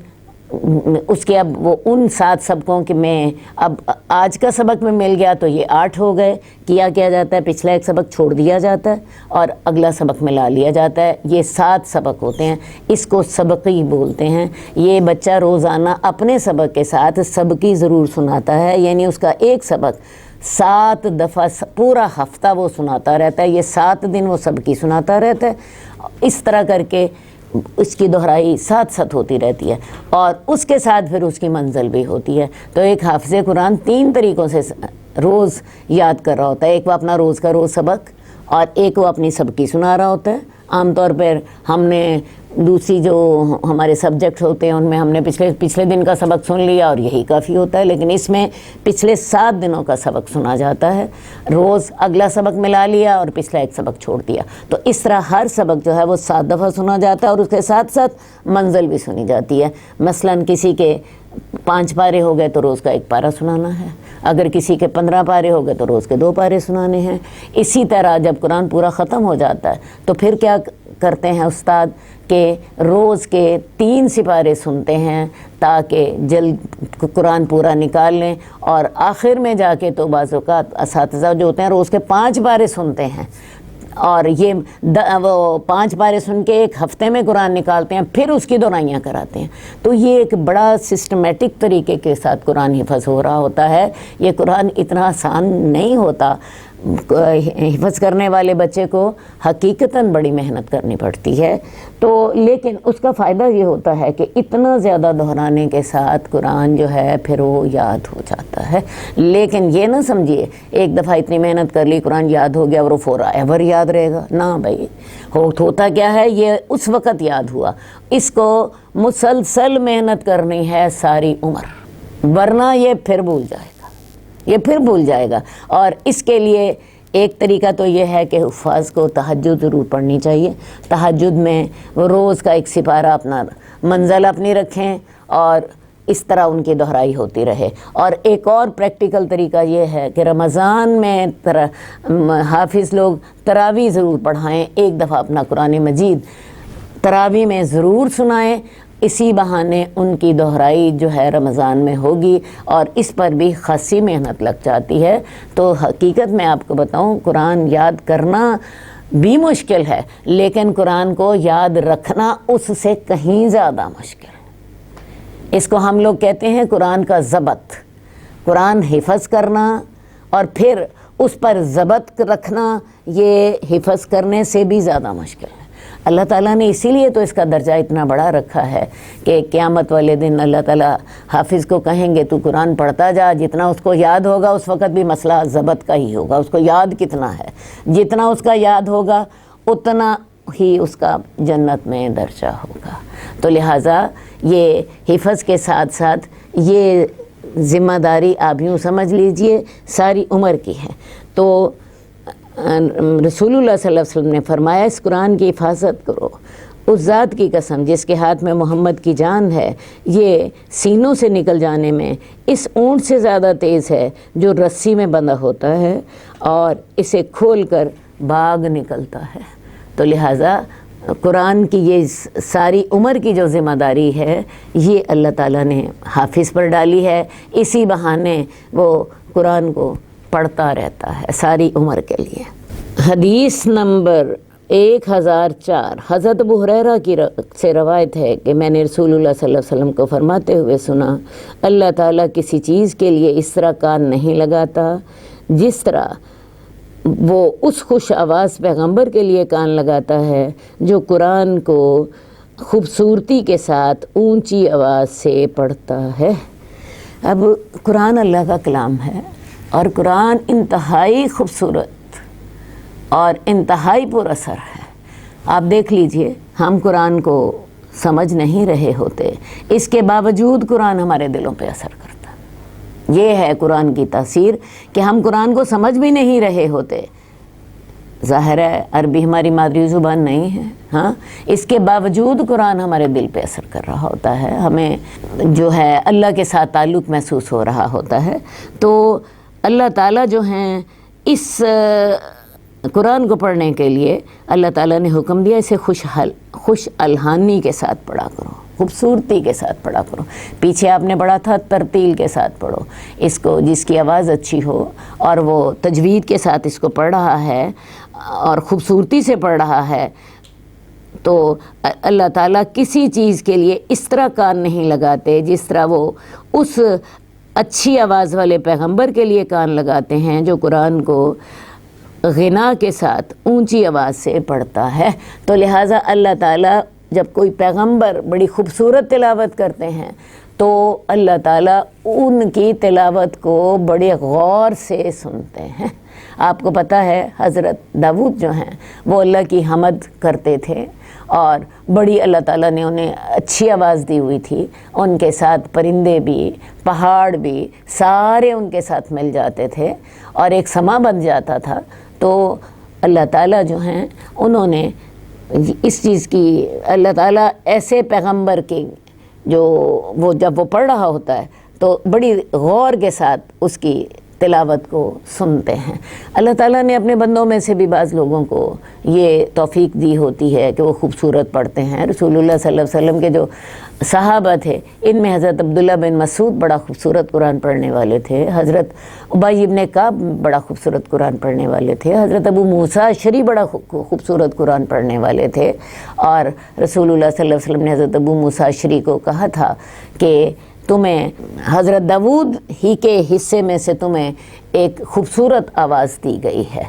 اس کے اب وہ ان 7 سبقوں کے میں اب آج کا سبق میں مل گیا تو یہ 8 ہو گئے۔ کیا جاتا ہے، پچھلا ایک سبق چھوڑ دیا جاتا ہے اور اگلا سبق ملا لیا جاتا ہے۔ یہ 7 سبق ہوتے ہیں، اس کو سبقی بولتے ہیں۔ یہ بچہ روزانہ اپنے سبق کے ساتھ سبقی ضرور سناتا ہے، یعنی اس کا ایک سبق 7 دفعہ پورا ہفتہ وہ سناتا رہتا ہے، یہ 7 دن وہ سبقی سناتا رہتا ہے۔ اس طرح کر کے اس کی دہرائی ساتھ ساتھ ہوتی رہتی ہے، اور اس کے ساتھ پھر اس کی منزل بھی ہوتی ہے۔ تو ایک حافظ قرآن 3 طریقوں سے روز یاد کر رہا ہوتا ہے۔ ایک وہ اپنا روز کا روز سبق، اور ایک وہ اپنی سبقی سنا رہا ہوتا ہے۔ عام طور پر ہم نے دوسری جو ہمارے سبجیکٹ ہوتے ہیں ان میں ہم نے پچھلے دن کا سبق سن لیا اور یہی کافی ہوتا ہے، لیکن اس میں پچھلے 7 دنوں کا سبق سنا جاتا ہے۔ روز اگلا سبق ملا لیا اور پچھلا ایک سبق چھوڑ دیا، تو اس طرح ہر سبق جو ہے وہ 7 دفعہ سنا جاتا ہے، اور اس کے ساتھ ساتھ منزل بھی سنی جاتی ہے۔ مثلاً کسی کے 5 پارے ہو گئے تو روز کا 1 پارہ سنانا ہے، اگر کسی کے 15 پارے ہو گئے تو روز کے 2 پارے سنانے ہیں۔ اسی طرح جب قرآن پورا ختم ہو جاتا ہے تو پھر کیا کرتے ہیں استاد کہ روز کے 3 سپارے سنتے ہیں تاکہ جلد قرآن پورا نکال لیں، اور آخر میں جا کے تو بعض اوقات اساتذہ جو ہوتے ہیں روز کے 5 پارے سنتے ہیں، اور یہ وہ 5 پارے سن کے ایک ہفتے میں قرآن نکالتے ہیں، پھر اس کی دہرائیاں کراتے ہیں۔ تو یہ ایک بڑا سسٹمیٹک طریقے کے ساتھ قرآن حفظ ہو رہا ہوتا ہے۔ یہ قرآن اتنا آسان نہیں ہوتا، حفظ کرنے والے بچے کو حقیقتاً بڑی محنت کرنی پڑتی ہے۔ تو لیکن اس کا فائدہ یہ ہوتا ہے کہ اتنا زیادہ دہرانے کے ساتھ قرآن جو ہے پھر وہ یاد ہو جاتا ہے۔ لیکن یہ نہ سمجھیے ایک دفعہ اتنی محنت کر لی قرآن یاد ہو گیا اور وہ فورا ایور یاد رہے گا، نہ بھائی، ہوتا کیا ہے یہ اس وقت یاد ہوا، اس کو مسلسل محنت کرنی ہے ساری عمر، ورنہ یہ پھر بھول جائے گا۔ اور اس کے لیے ایک طریقہ تو یہ ہے کہ حفاظ کو تہجد ضرور پڑھنی چاہیے۔ تہجد میں روز کا 1 سپارہ اپنا منزل اپنی رکھیں، اور اس طرح ان کی دہرائی ہوتی رہے۔ اور ایک اور پریکٹیکل طریقہ یہ ہے کہ رمضان میں حافظ لوگ تراویح ضرور پڑھائیں، ایک دفعہ اپنا قرآن مجید تراویح میں ضرور سنائیں، اسی بہانے ان کی دہرائی جو ہے رمضان میں ہوگی، اور اس پر بھی خاصی محنت لگ جاتی ہے۔ تو حقیقت میں آپ کو بتاؤں، قرآن یاد کرنا بھی مشکل ہے، لیکن قرآن کو یاد رکھنا اس سے کہیں زیادہ مشکل ہے۔ اس کو ہم لوگ کہتے ہیں قرآن کا ضبط۔ قرآن حفظ کرنا اور پھر اس پر ضبط رکھنا، یہ حفظ کرنے سے بھی زیادہ مشکل ہے۔ اللہ تعالیٰ نے اسی لیے تو اس کا درجہ اتنا بڑا رکھا ہے کہ قیامت والے دن اللہ تعالیٰ حافظ کو کہیں گے تو قرآن پڑھتا جا، جتنا اس کو یاد ہوگا اس وقت بھی مسئلہ ضبط کا ہی ہوگا، اس کو یاد کتنا ہے، جتنا اس کا یاد ہوگا اتنا ہی اس کا جنت میں درجہ ہوگا۔ تو لہٰذا یہ حفظ کے ساتھ ساتھ یہ ذمہ داری آپ یوں سمجھ لیجئے ساری عمر کی ہے۔ تو رسول اللہ صلی اللہ علیہ وسلم نے فرمایا اس قرآن کی حفاظت کرو، اس ذات کی قسم جس کے ہاتھ میں محمد کی جان ہے، یہ سینوں سے نکل جانے میں اس اونٹ سے زیادہ تیز ہے جو رسی میں بندھا ہوتا ہے اور اسے کھول کر بھاگ نکلتا ہے۔ تو لہٰذا قرآن کی یہ ساری عمر کی جو ذمہ داری ہے یہ اللہ تعالیٰ نے حافظ پر ڈالی ہے، اسی بہانے وہ قرآن کو پڑھتا رہتا ہے ساری عمر کے لیے۔ حدیث نمبر 1004 حضرت ابو ہریرہ کی سے روایت ہے کہ میں نے رسول اللہ صلی اللہ علیہ وسلم کو فرماتے ہوئے سنا، اللہ تعالیٰ کسی چیز کے لیے اس طرح کان نہیں لگاتا جس طرح وہ اس خوش آواز پیغمبر کے لیے کان لگاتا ہے جو قرآن کو خوبصورتی کے ساتھ اونچی آواز سے پڑھتا ہے۔ اب قرآن اللہ کا کلام ہے اور قرآن انتہائی خوبصورت اور انتہائی پر اثر ہے۔ آپ دیکھ لیجئے ہم قرآن کو سمجھ نہیں رہے ہوتے، اس کے باوجود قرآن ہمارے دلوں پہ اثر کرتا ہے۔ یہ ہے قرآن کی تاثیر کہ ہم قرآن کو سمجھ بھی نہیں رہے ہوتے۔ ظاہر ہے عربی ہماری مادری زبان نہیں ہے، ہاں، اس کے باوجود قرآن ہمارے دل پہ اثر کر رہا ہوتا ہے، ہمیں جو ہے اللہ کے ساتھ تعلق محسوس ہو رہا ہوتا ہے۔ تو اللہ تعالیٰ جو ہیں اس قرآن کو پڑھنے کے لیے اللہ تعالیٰ نے حکم دیا اسے خوش الحانی کے ساتھ پڑھا کرو، خوبصورتی کے ساتھ پڑھا کرو۔ پیچھے آپ نے پڑھا تھا ترتیل کے ساتھ پڑھو، اس کو جس کی آواز اچھی ہو اور وہ تجوید کے ساتھ اس کو پڑھ رہا ہے اور خوبصورتی سے پڑھ رہا ہے، تو اللہ تعالیٰ کسی چیز کے لیے اس طرح کان نہیں لگاتے جس طرح وہ اس اچھی آواز والے پیغمبر کے لیے کان لگاتے ہیں جو قرآن کو غنا کے ساتھ اونچی آواز سے پڑھتا ہے۔ تو لہٰذا اللہ تعالیٰ جب کوئی پیغمبر بڑی خوبصورت تلاوت کرتے ہیں تو اللہ تعالیٰ ان کی تلاوت کو بڑے غور سے سنتے ہیں۔ آپ کو پتہ ہے حضرت داؤد جو ہیں وہ اللہ کی حمد کرتے تھے اور بڑی اللہ تعالیٰ نے انہیں اچھی آواز دی ہوئی تھی، ان کے ساتھ پرندے بھی، پہاڑ بھی، سارے ان کے ساتھ مل جاتے تھے اور ایک سما بن جاتا تھا۔ تو اللہ تعالیٰ جو ہیں انہوں نے اس چیز کی، اللہ تعالیٰ ایسے پیغمبر کی جو وہ جب وہ پڑھ رہا ہوتا ہے تو بڑی غور کے ساتھ اس کی تلاوت کو سنتے ہیں۔ اللہ تعالیٰ نے اپنے بندوں میں سے بھی بعض لوگوں کو یہ توفیق دی ہوتی ہے کہ وہ خوبصورت پڑھتے ہیں۔ رسول اللہ صلی اللہ علیہ وسلم کے جو صحابہ تھے ان میں حضرت عبداللہ بن مسعود بڑا خوبصورت قرآن پڑھنے والے تھے، حضرت ابی بن کعب بڑا خوبصورت قرآن پڑھنے والے تھے، حضرت ابو موسیٰ اشعری بڑا خوبصورت قرآن پڑھنے والے تھے، اور رسول اللہ صلی اللہ علیہ وسلم نے حضرت ابو موسیٰ اشعری کو کہا تھا کہ تمہیں حضرت داؤد ہی کے حصے میں سے تمہیں ایک خوبصورت آواز دی گئی ہے،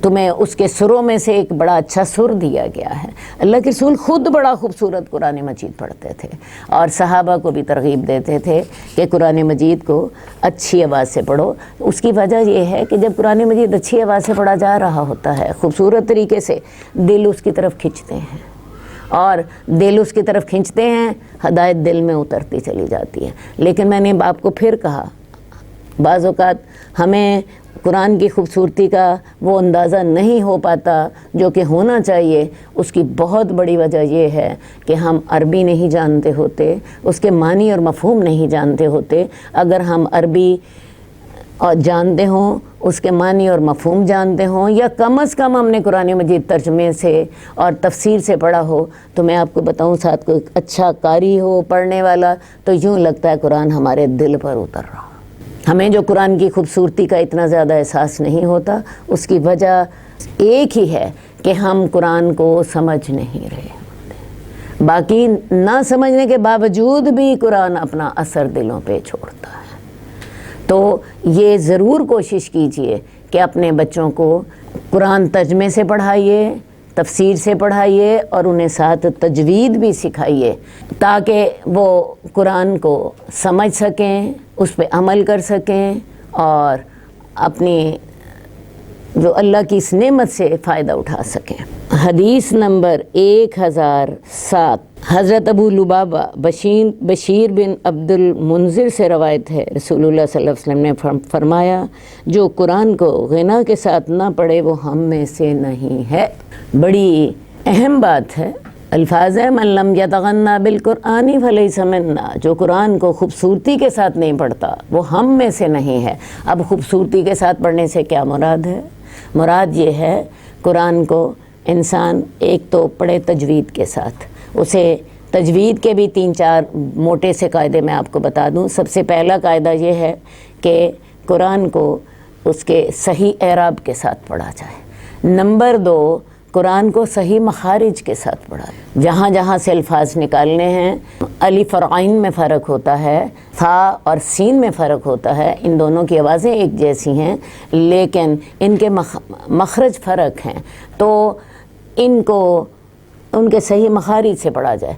تمہیں اس کے سروں میں سے ایک بڑا اچھا سر دیا گیا ہے۔ اللہ کے رسول خود بڑا خوبصورت قرآن مجید پڑھتے تھے اور صحابہ کو بھی ترغیب دیتے تھے کہ قرآن مجید کو اچھی آواز سے پڑھو۔ اس کی وجہ یہ ہے کہ جب قرآن مجید اچھی آواز سے پڑھا جا رہا ہوتا ہے، خوبصورت طریقے سے دل اس کی طرف کھنچتے ہیں اور دل اس کی طرف کھنچتے ہیں، ہدایت دل میں اترتی چلی جاتی ہے۔ لیکن میں نے آپ کو پھر کہا بعض اوقات ہمیں قرآن کی خوبصورتی کا وہ اندازہ نہیں ہو پاتا جو کہ ہونا چاہیے، اس کی بہت بڑی وجہ یہ ہے کہ ہم عربی نہیں جانتے ہوتے، اس کے معنی اور مفہوم نہیں جانتے ہوتے۔ اگر ہم عربی جانتے ہوں، اس کے معنی اور مفہوم جانتے ہوں، یا کم از کم ہم نے قرآن مجید ترجمے سے اور تفسیر سے پڑھا ہو، تو میں آپ کو بتاؤں ساتھ کوئی اچھا قاری ہو پڑھنے والا، تو یوں لگتا ہے قرآن ہمارے دل پر اتر رہا۔ ہمیں جو قرآن کی خوبصورتی کا اتنا زیادہ احساس نہیں ہوتا، اس کی وجہ ایک ہی ہے کہ ہم قرآن کو سمجھ نہیں رہے ہوتے۔ باقی نہ سمجھنے کے باوجود بھی قرآن اپنا اثر دلوں پہ چھوڑتا ہے۔ تو یہ ضرور کوشش کیجئے کہ اپنے بچوں کو قرآن ترجمے سے پڑھائیے، تفسیر سے پڑھائیے، اور انہیں ساتھ تجوید بھی سکھائیے، تاکہ وہ قرآن کو سمجھ سکیں، اس پہ عمل کر سکیں، اور اپنی جو اللہ کی اس نعمت سے فائدہ اٹھا سکیں۔ حدیث نمبر 1007، حضرت ابو لبابہ بشیر بن عبد المنذر سے روایت ہے، رسول اللہ صلی اللہ علیہ وسلم نے فرمایا، جو قرآن کو غنا کے ساتھ نہ پڑھے وہ ہم میں سے نہیں ہے۔ بڑی اہم بات ہے، الفاظ ہے من لم یتغنى بالقرآن فلیس منا، جو قرآن کو خوبصورتی کے ساتھ نہیں پڑھتا وہ ہم میں سے نہیں ہے۔ اب خوبصورتی کے ساتھ پڑھنے سے کیا مراد ہے؟ مراد یہ ہے قرآن کو انسان ایک تو پڑھے تجوید کے ساتھ، اسے تجوید کے بھی 3-4 موٹے سے قاعدے میں آپ کو بتا دوں۔ سب سے پہلا قاعدہ یہ ہے کہ قرآن کو اس کے صحیح اعراب کے ساتھ پڑھا جائے۔ نمبر 2، قرآن کو صحیح مخارج کے ساتھ پڑھا جائے۔ جہاں جہاں سے الفاظ نکالنے ہیں، الف اور عین میں فرق ہوتا ہے، تھا اور سین میں فرق ہوتا ہے، ان دونوں کی آوازیں ایک جیسی ہیں لیکن ان کے مخرج فرق ہیں، تو ان کو ان کے صحیح مخارج سے پڑھا جائے۔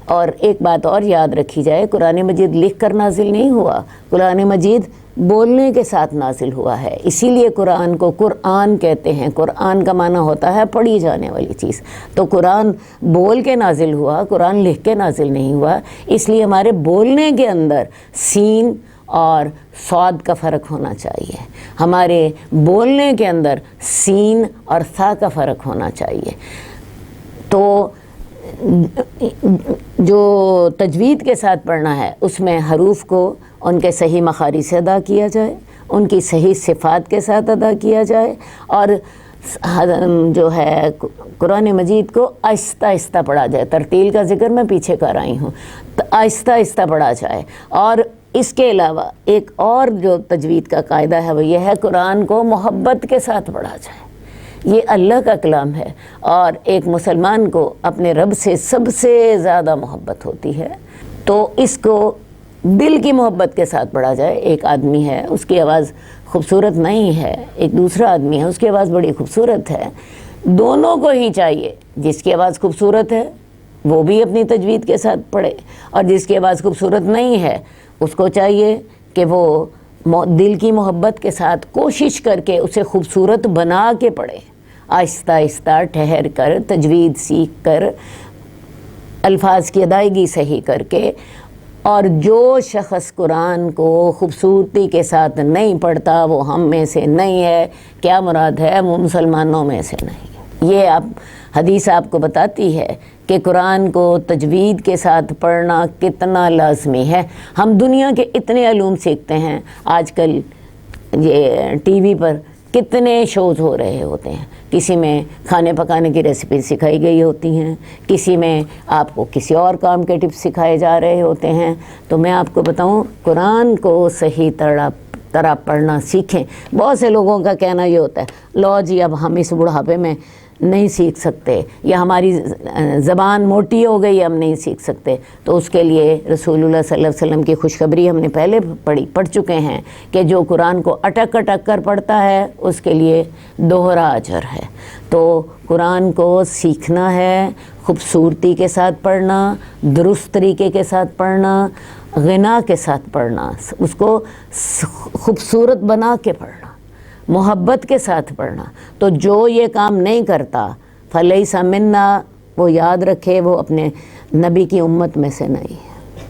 اور ایک بات اور یاد رکھی جائے، قرآن مجید لکھ کر نازل نہیں ہوا، قرآن مجید بولنے کے ساتھ نازل ہوا ہے، اسی لیے قرآن کو قرآن کہتے ہیں۔ قرآن کا معنی ہوتا ہے پڑھی جانے والی چیز، تو قرآن بول کے نازل ہوا، قرآن لکھ کے نازل نہیں ہوا، اس لیے ہمارے بولنے کے اندر سین اور صاد کا فرق ہونا چاہیے، ہمارے بولنے کے اندر سین اور ثا کا فرق ہونا چاہیے۔ تو جو تجوید کے ساتھ پڑھنا ہے اس میں حروف کو ان کے صحیح مخارج سے ادا کیا جائے، ان کی صحیح صفات کے ساتھ ادا کیا جائے، اور جو ہے قرآن مجید کو آہستہ آہستہ پڑھا جائے۔ ترتیل کا ذکر میں پیچھے کر آئی ہوں، تو آہستہ آہستہ پڑھا جائے۔ اور اس کے علاوہ ایک اور جو تجوید کا قاعدہ ہے وہ یہ ہے، قرآن کو محبت کے ساتھ پڑھا جائے۔ یہ اللہ کا کلام ہے، اور ایک مسلمان کو اپنے رب سے سب سے زیادہ محبت ہوتی ہے، تو اس کو دل کی محبت کے ساتھ پڑھا جائے۔ ایک آدمی ہے، اس کی آواز خوبصورت نہیں ہے، ایک دوسرا آدمی ہے، اس کی آواز بڑی خوبصورت ہے، دونوں کو ہی چاہیے، جس کی آواز خوبصورت ہے وہ بھی اپنی تجوید کے ساتھ پڑھے، اور جس کی آواز خوبصورت نہیں ہے اس کو چاہیے کہ وہ دل کی محبت کے ساتھ کوشش کر کے اسے خوبصورت بنا کے پڑھے، آہستہ آہستہ ٹھہر کر، تجوید سیکھ کر، الفاظ کی ادائیگی صحیح کر کے۔ اور جو شخص قرآن کو خوبصورتی کے ساتھ نہیں پڑھتا وہ ہم میں سے نہیں ہے، کیا مراد ہے؟ وہ مسلمانوں میں سے نہیں۔ یہ حدیث آپ کو بتاتی ہے کہ قرآن کو تجوید کے ساتھ پڑھنا کتنا لازمی ہے۔ ہم دنیا کے اتنے علوم سیکھتے ہیں، آج کل یہ ٹی وی پر کتنے شوز ہو رہے ہوتے ہیں، کسی میں کھانے پکانے کی ریسیپی سکھائی گئی ہوتی ہیں، کسی میں آپ کو کسی اور کام کے ٹپس سکھائے جا رہے ہوتے ہیں۔ تو میں آپ کو بتاؤں، قرآن کو صحیح طرح پڑھنا سیکھیں۔ بہت سے لوگوں کا کہنا یہ ہوتا ہے، لو جی اب ہم اس بڑھاپے میں نہیں سیکھ سکتے، یا ہماری زبان موٹی ہو گئی ہم نہیں سیکھ سکتے۔ تو اس کے لیے رسول اللہ صلی اللہ علیہ وسلم کی خوشخبری ہم نے پہلے پڑھ چکے ہیں کہ جو قرآن کو اٹک اٹک کر پڑھتا ہے اس کے لیے دوہرا اجر ہے۔ تو قرآن کو سیکھنا ہے، خوبصورتی کے ساتھ پڑھنا، درست طریقے کے ساتھ پڑھنا، غنا کے ساتھ پڑھنا، اس کو خوبصورت بنا کے پڑھنا، محبت کے ساتھ پڑھنا۔ تو جو یہ کام نہیں کرتا فلیس منا، وہ یاد رکھے وہ اپنے نبی کی امت میں سے نہیں ہے،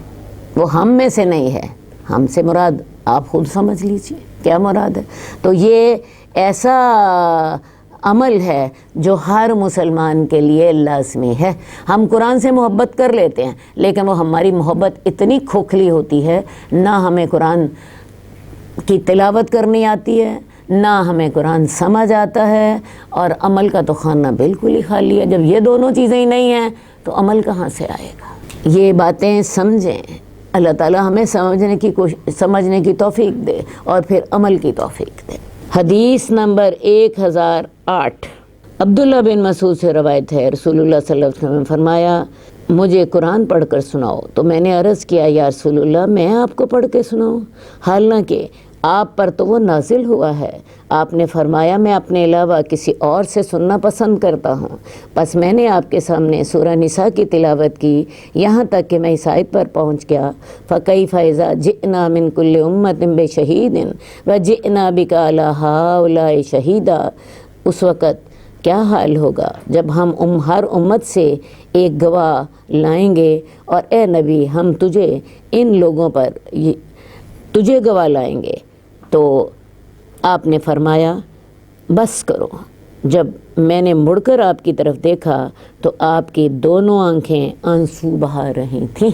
وہ ہم میں سے نہیں ہے۔ ہم سے مراد آپ خود سمجھ لیجئے۔ کیا مراد ہے؟ تو یہ ایسا عمل ہے جو ہر مسلمان کے لیے لازمی ہے۔ ہم قرآن سے محبت کر لیتے ہیں لیکن وہ ہماری محبت اتنی کھوکھلی ہوتی ہے، نہ ہمیں قرآن کی تلاوت کرنی آتی ہے، نہ ہمیں قرآن سمجھ آتا ہے، اور عمل کا تو خانہ بالکل ہی خالی ہے۔ جب یہ دونوں چیزیں ہی نہیں ہیں تو عمل کہاں سے آئے گا؟ یہ باتیں سمجھیں، اللہ تعالی ہمیں سمجھنے کی توفیق دے اور پھر عمل کی توفیق دے۔ حدیث نمبر 1008 عبداللہ بن مسعود سے روایت ہے، رسول اللہ صلی اللہ علیہ وسلم نے فرمایا مجھے قرآن پڑھ کر سناؤ۔ تو میں نے عرض کیا یا رسول اللہ میں آپ کو پڑھ کے سناؤں، حالانکہ آپ پر تو وہ نازل ہوا ہے۔ آپ نے فرمایا میں اپنے علاوہ کسی اور سے سننا پسند کرتا ہوں۔ بس میں نے آپ کے سامنے سورہ نساء کی تلاوت کی یہاں تک کہ میں اس آیت پر پہنچ گیا، فَكَيْفَ إِذَا جِئْنَا مِن كُلِّ أُمَّةٍ بِشَهِيدٍ وَجِئْنَا بِكَ عَلَىٰ هَٰؤُلَاءِ شَهِيدًا۔ اس وقت کیا حال ہوگا جب ہم ہر امت سے ایک گواہ لائیں گے، اور اے نبی ہم تجھے ان لوگوں پر تجھے گواہ لائیں گے۔ تو آپ نے فرمایا بس کرو۔ جب میں نے مڑ کر آپ کی طرف دیکھا تو آپ کی دونوں آنکھیں آنسو بہا رہی تھیں۔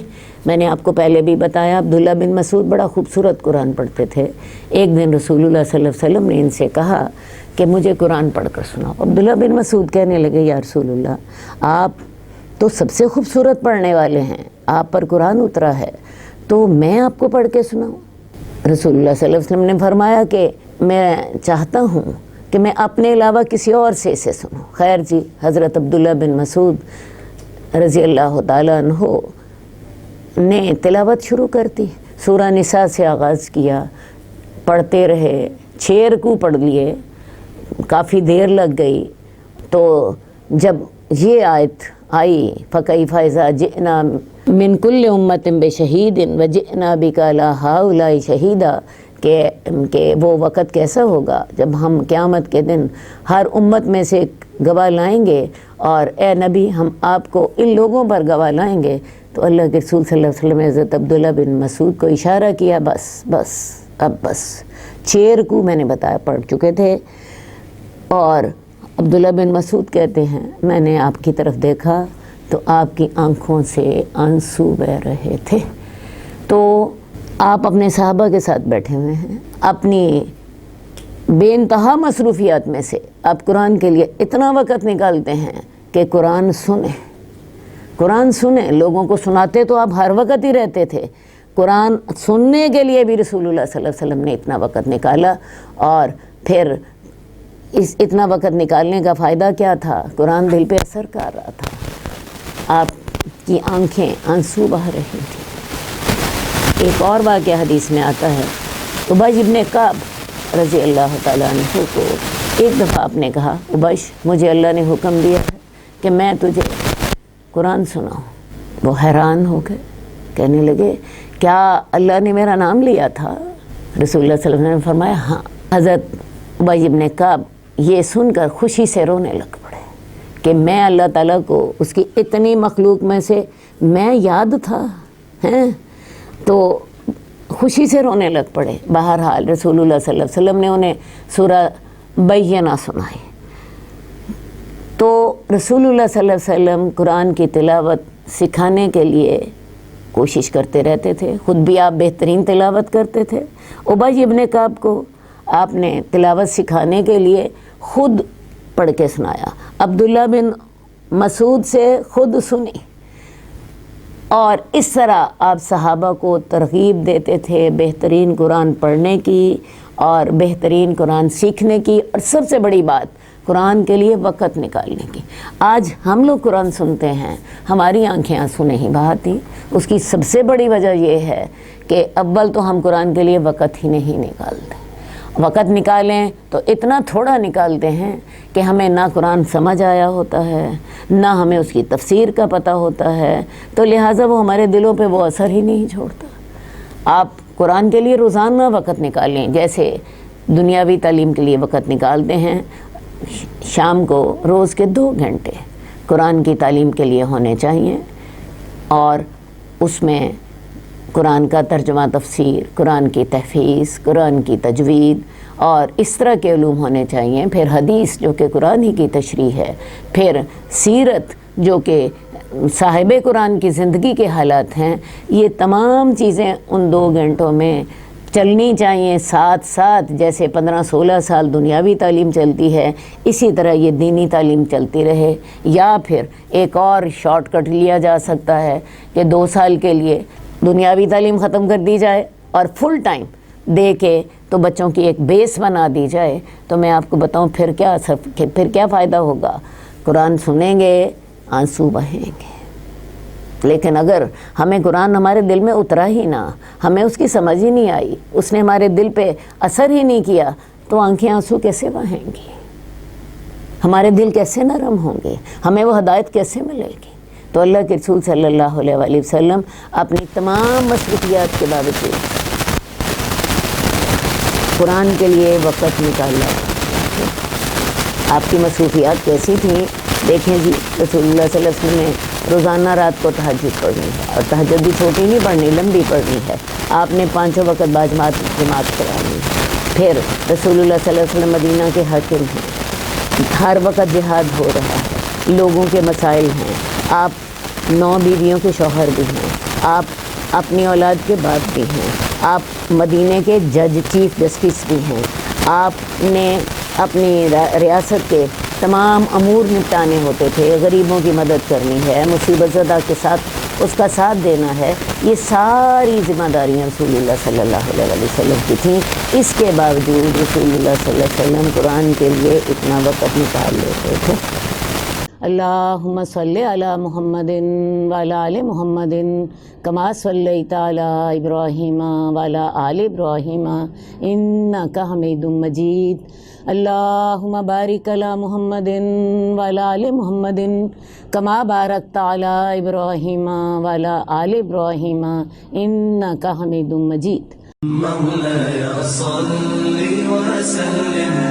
میں نے آپ کو پہلے بھی بتایا عبداللہ بن مسعود بڑا خوبصورت قرآن پڑھتے تھے۔ ایک دن رسول اللہ صلی اللہ علیہ وسلم نے ان سے کہا کہ مجھے قرآن پڑھ کر سناؤ۔ عبداللہ بن مسعود کہنے لگے یا رسول اللہ آپ تو سب سے خوبصورت پڑھنے والے ہیں، آپ پر قرآن اترا ہے، تو میں آپ کو پڑھ کے سناؤں؟ رسول اللہ صلی اللہ علیہ وسلم نے فرمایا کہ میں چاہتا ہوں کہ میں اپنے علاوہ کسی اور سے اسے سنوں۔ خیر جی، حضرت عبداللہ بن مسعود رضی اللہ تعالیٰ عنہ نے تلاوت شروع کر دی، سورہ نساء سے آغاز کیا، پڑھتے رہے، 6 رکوع پڑھ لیے، کافی دیر لگ گئی۔ تو جب یہ آیت آئی فَكَيْفَ إِذَا جِئْنَا مِن كُلِّ أُمَّةٍ بِشَهِيدٍ وَجِئْنَا بِكَ عَلَىٰ هَٰؤُلَاءِ شَهِيدًا کہ وہ وقت کیسا ہوگا جب ہم قیامت کے دن ہر امت میں سے گواہ لائیں گے، اور اے نبی ہم آپ کو ان لوگوں پر گواہ لائیں گے۔ تو اللہ کے رسول صلی اللہ علیہ وسلم نے حضرت عبداللہ بن مسعود کو اشارہ کیا بس اب بس 6 رکوع میں نے بتایا پڑھ چکے تھے۔ اور عبداللہ بن مسعود کہتے ہیں میں نے آپ کی طرف دیکھا تو آپ کی آنکھوں سے آنسو بہہ رہے تھے۔ تو آپ اپنے صحابہ کے ساتھ بیٹھے ہوئے ہیں، اپنی بے انتہا مصروفیات میں سے آپ قرآن کے لیے اتنا وقت نکالتے ہیں کہ قرآن سنیں۔ لوگوں کو سناتے تو آپ ہر وقت ہی رہتے تھے، قرآن سننے کے لیے بھی رسول اللہ صلی اللہ علیہ وسلم نے اتنا وقت نکالا۔ اور پھر اتنا وقت نکالنے کا فائدہ کیا تھا؟ قرآن دل پہ اثر کر رہا تھا، آپ کی آنکھیں آنسو بہا رہی تھیں۔ ایک اور واقعہ حدیث میں آتا ہے، ابی ابن کعب رضی اللہ تعالیٰ عنہ کو ایک دفعہ آپ نے کہا ابش مجھے اللہ نے حکم دیا ہے کہ میں تجھے قرآن سناؤں۔ وہ حیران ہو گئے، کہنے لگے کیا اللہ نے میرا نام لیا تھا؟ رسول اللہ صلی اللہ علیہ وسلم نے فرمایا ہاں۔ حضرت ابی ابن کعب یہ سن کر خوشی سے رونے لگ پڑے کہ میں اللہ تعالیٰ کو اس کی اتنی مخلوق میں سے میں یاد تھا ہیں، تو خوشی سے رونے لگ پڑے۔ بہرحال رسول اللہ صلی اللہ علیہ وسلم نے انہیں سورہ بینہ سنائی۔ تو رسول اللہ صلی اللہ علیہ وسلم قرآن کی تلاوت سکھانے کے لیے کوشش کرتے رہتے تھے، خود بھی آپ بہترین تلاوت کرتے تھے۔ ابی ابن کعب کو آپ نے تلاوت سکھانے کے لیے خود پڑھ کے سنایا، عبداللہ بن مسعود سے خود سنی، اور اس طرح آپ صحابہ کو ترغیب دیتے تھے بہترین قرآن پڑھنے کی اور بہترین قرآن سیکھنے کی، اور سب سے بڑی بات قرآن کے لیے وقت نکالنے کی۔ آج ہم لوگ قرآن سنتے ہیں، ہماری آنکھیں آنسو نہیں بہاتی، اس کی سب سے بڑی وجہ یہ ہے کہ اول تو ہم قرآن کے لیے وقت ہی نہیں نکالتے۔ وقت نکالیں تو اتنا تھوڑا نکالتے ہیں کہ ہمیں نہ قرآن سمجھ آیا ہوتا ہے، نہ ہمیں اس کی تفسیر کا پتہ ہوتا ہے، تو لہٰذا وہ ہمارے دلوں پہ وہ اثر ہی نہیں چھوڑتا۔ آپ قرآن کے لیے روزانہ وقت نکالیں، جیسے دنیاوی تعلیم کے لیے وقت نکالتے ہیں، شام کو روز کے 2 گھنٹے قرآن کی تعلیم کے لیے ہونے چاہیے، اور اس میں قرآن کا ترجمہ تفسیر، قرآن کی تحفیظ، قرآن کی تجوید اور اس طرح کے علوم ہونے چاہیے. پھر حدیث جو کہ قرآن ہی کی تشریح ہے، پھر سیرت جو کہ صاحب قرآن کی زندگی کے حالات ہیں. یہ تمام چیزیں ان 2 گھنٹوں میں چلنی چاہیے ساتھ ساتھ. جیسے 15-16 سال دنیاوی تعلیم چلتی ہے، اسی طرح یہ دینی تعلیم چلتی رہے. یا پھر ایک اور شارٹ کٹ لیا جا سکتا ہے کہ 2 سال کے لیے دنیاوی تعلیم ختم کر دی جائے اور فل ٹائم دے کے تو بچوں کی ایک بیس بنا دی جائے. تو میں آپ کو بتاؤں پھر کیا فائدہ ہوگا. قرآن سنیں گے، آنسو بہیں گے. لیکن اگر ہمیں قرآن ہمارے دل میں اترا ہی نہ، ہمیں اس کی سمجھ ہی نہیں آئی، اس نے ہمارے دل پہ اثر ہی نہیں کیا، تو آنکھیں آنسو کیسے بہیں گی؟ ہمارے دل کیسے نرم ہوں گے؟ ہمیں وہ ہدایت کیسے ملے گی؟ تو اللہ کے رسول صلی اللہ علیہ وآلہ وسلم اپنی تمام مصروفیات کے باوجود قرآن کے لیے وقت نکالا. آپ کی مصروفیات کیسی تھیں؟ دیکھیں جی، رسول اللہ صلی اللہ علیہ وسلم نے روزانہ رات کو تہجد پڑھنی ہے، اور تہجد بھی چھوٹی نہیں پڑھنی، لمبی پڑھنی ہے. آپ نے 5 وقت جماعت کرانی ہے. پھر رسول اللہ صلی اللہ علیہ وسلم مدینہ کے حاکم ہیں، ہر وقت جہاد ہو رہا ہے، لوگوں کے مسائل ہیں. آپ 9 بیویوں کے شوہر بھی ہیں، آپ اپنی اولاد کے باپ بھی ہیں، آپ مدینے کے جج چیف جسٹس بھی ہیں. آپ نے اپنی ریاست کے تمام امور نپٹانے ہوتے تھے، غریبوں کی مدد کرنی ہے، مصیبت زدہ کے ساتھ اس کا ساتھ دینا ہے. یہ ساری ذمہ داریاں رسول اللہ صلی اللہ علیہ وسلم کی تھیں. اس کے باوجود رسول اللہ صلی اللہ علیہ وسلم قرآن کے لیے اتنا وقت نکال لیتے تھے. اللہم صلی علی محمد وعلی آل محمد کما صلیت علی ابراہیم وعلی آل ابراہیم انک حمید مجید. اللہم بارک علی محمد وعلی آل محمد کما بارکت علی ابراہیم وعلی آل ابراہیم انک حمید مجید. مولاي صل وسلم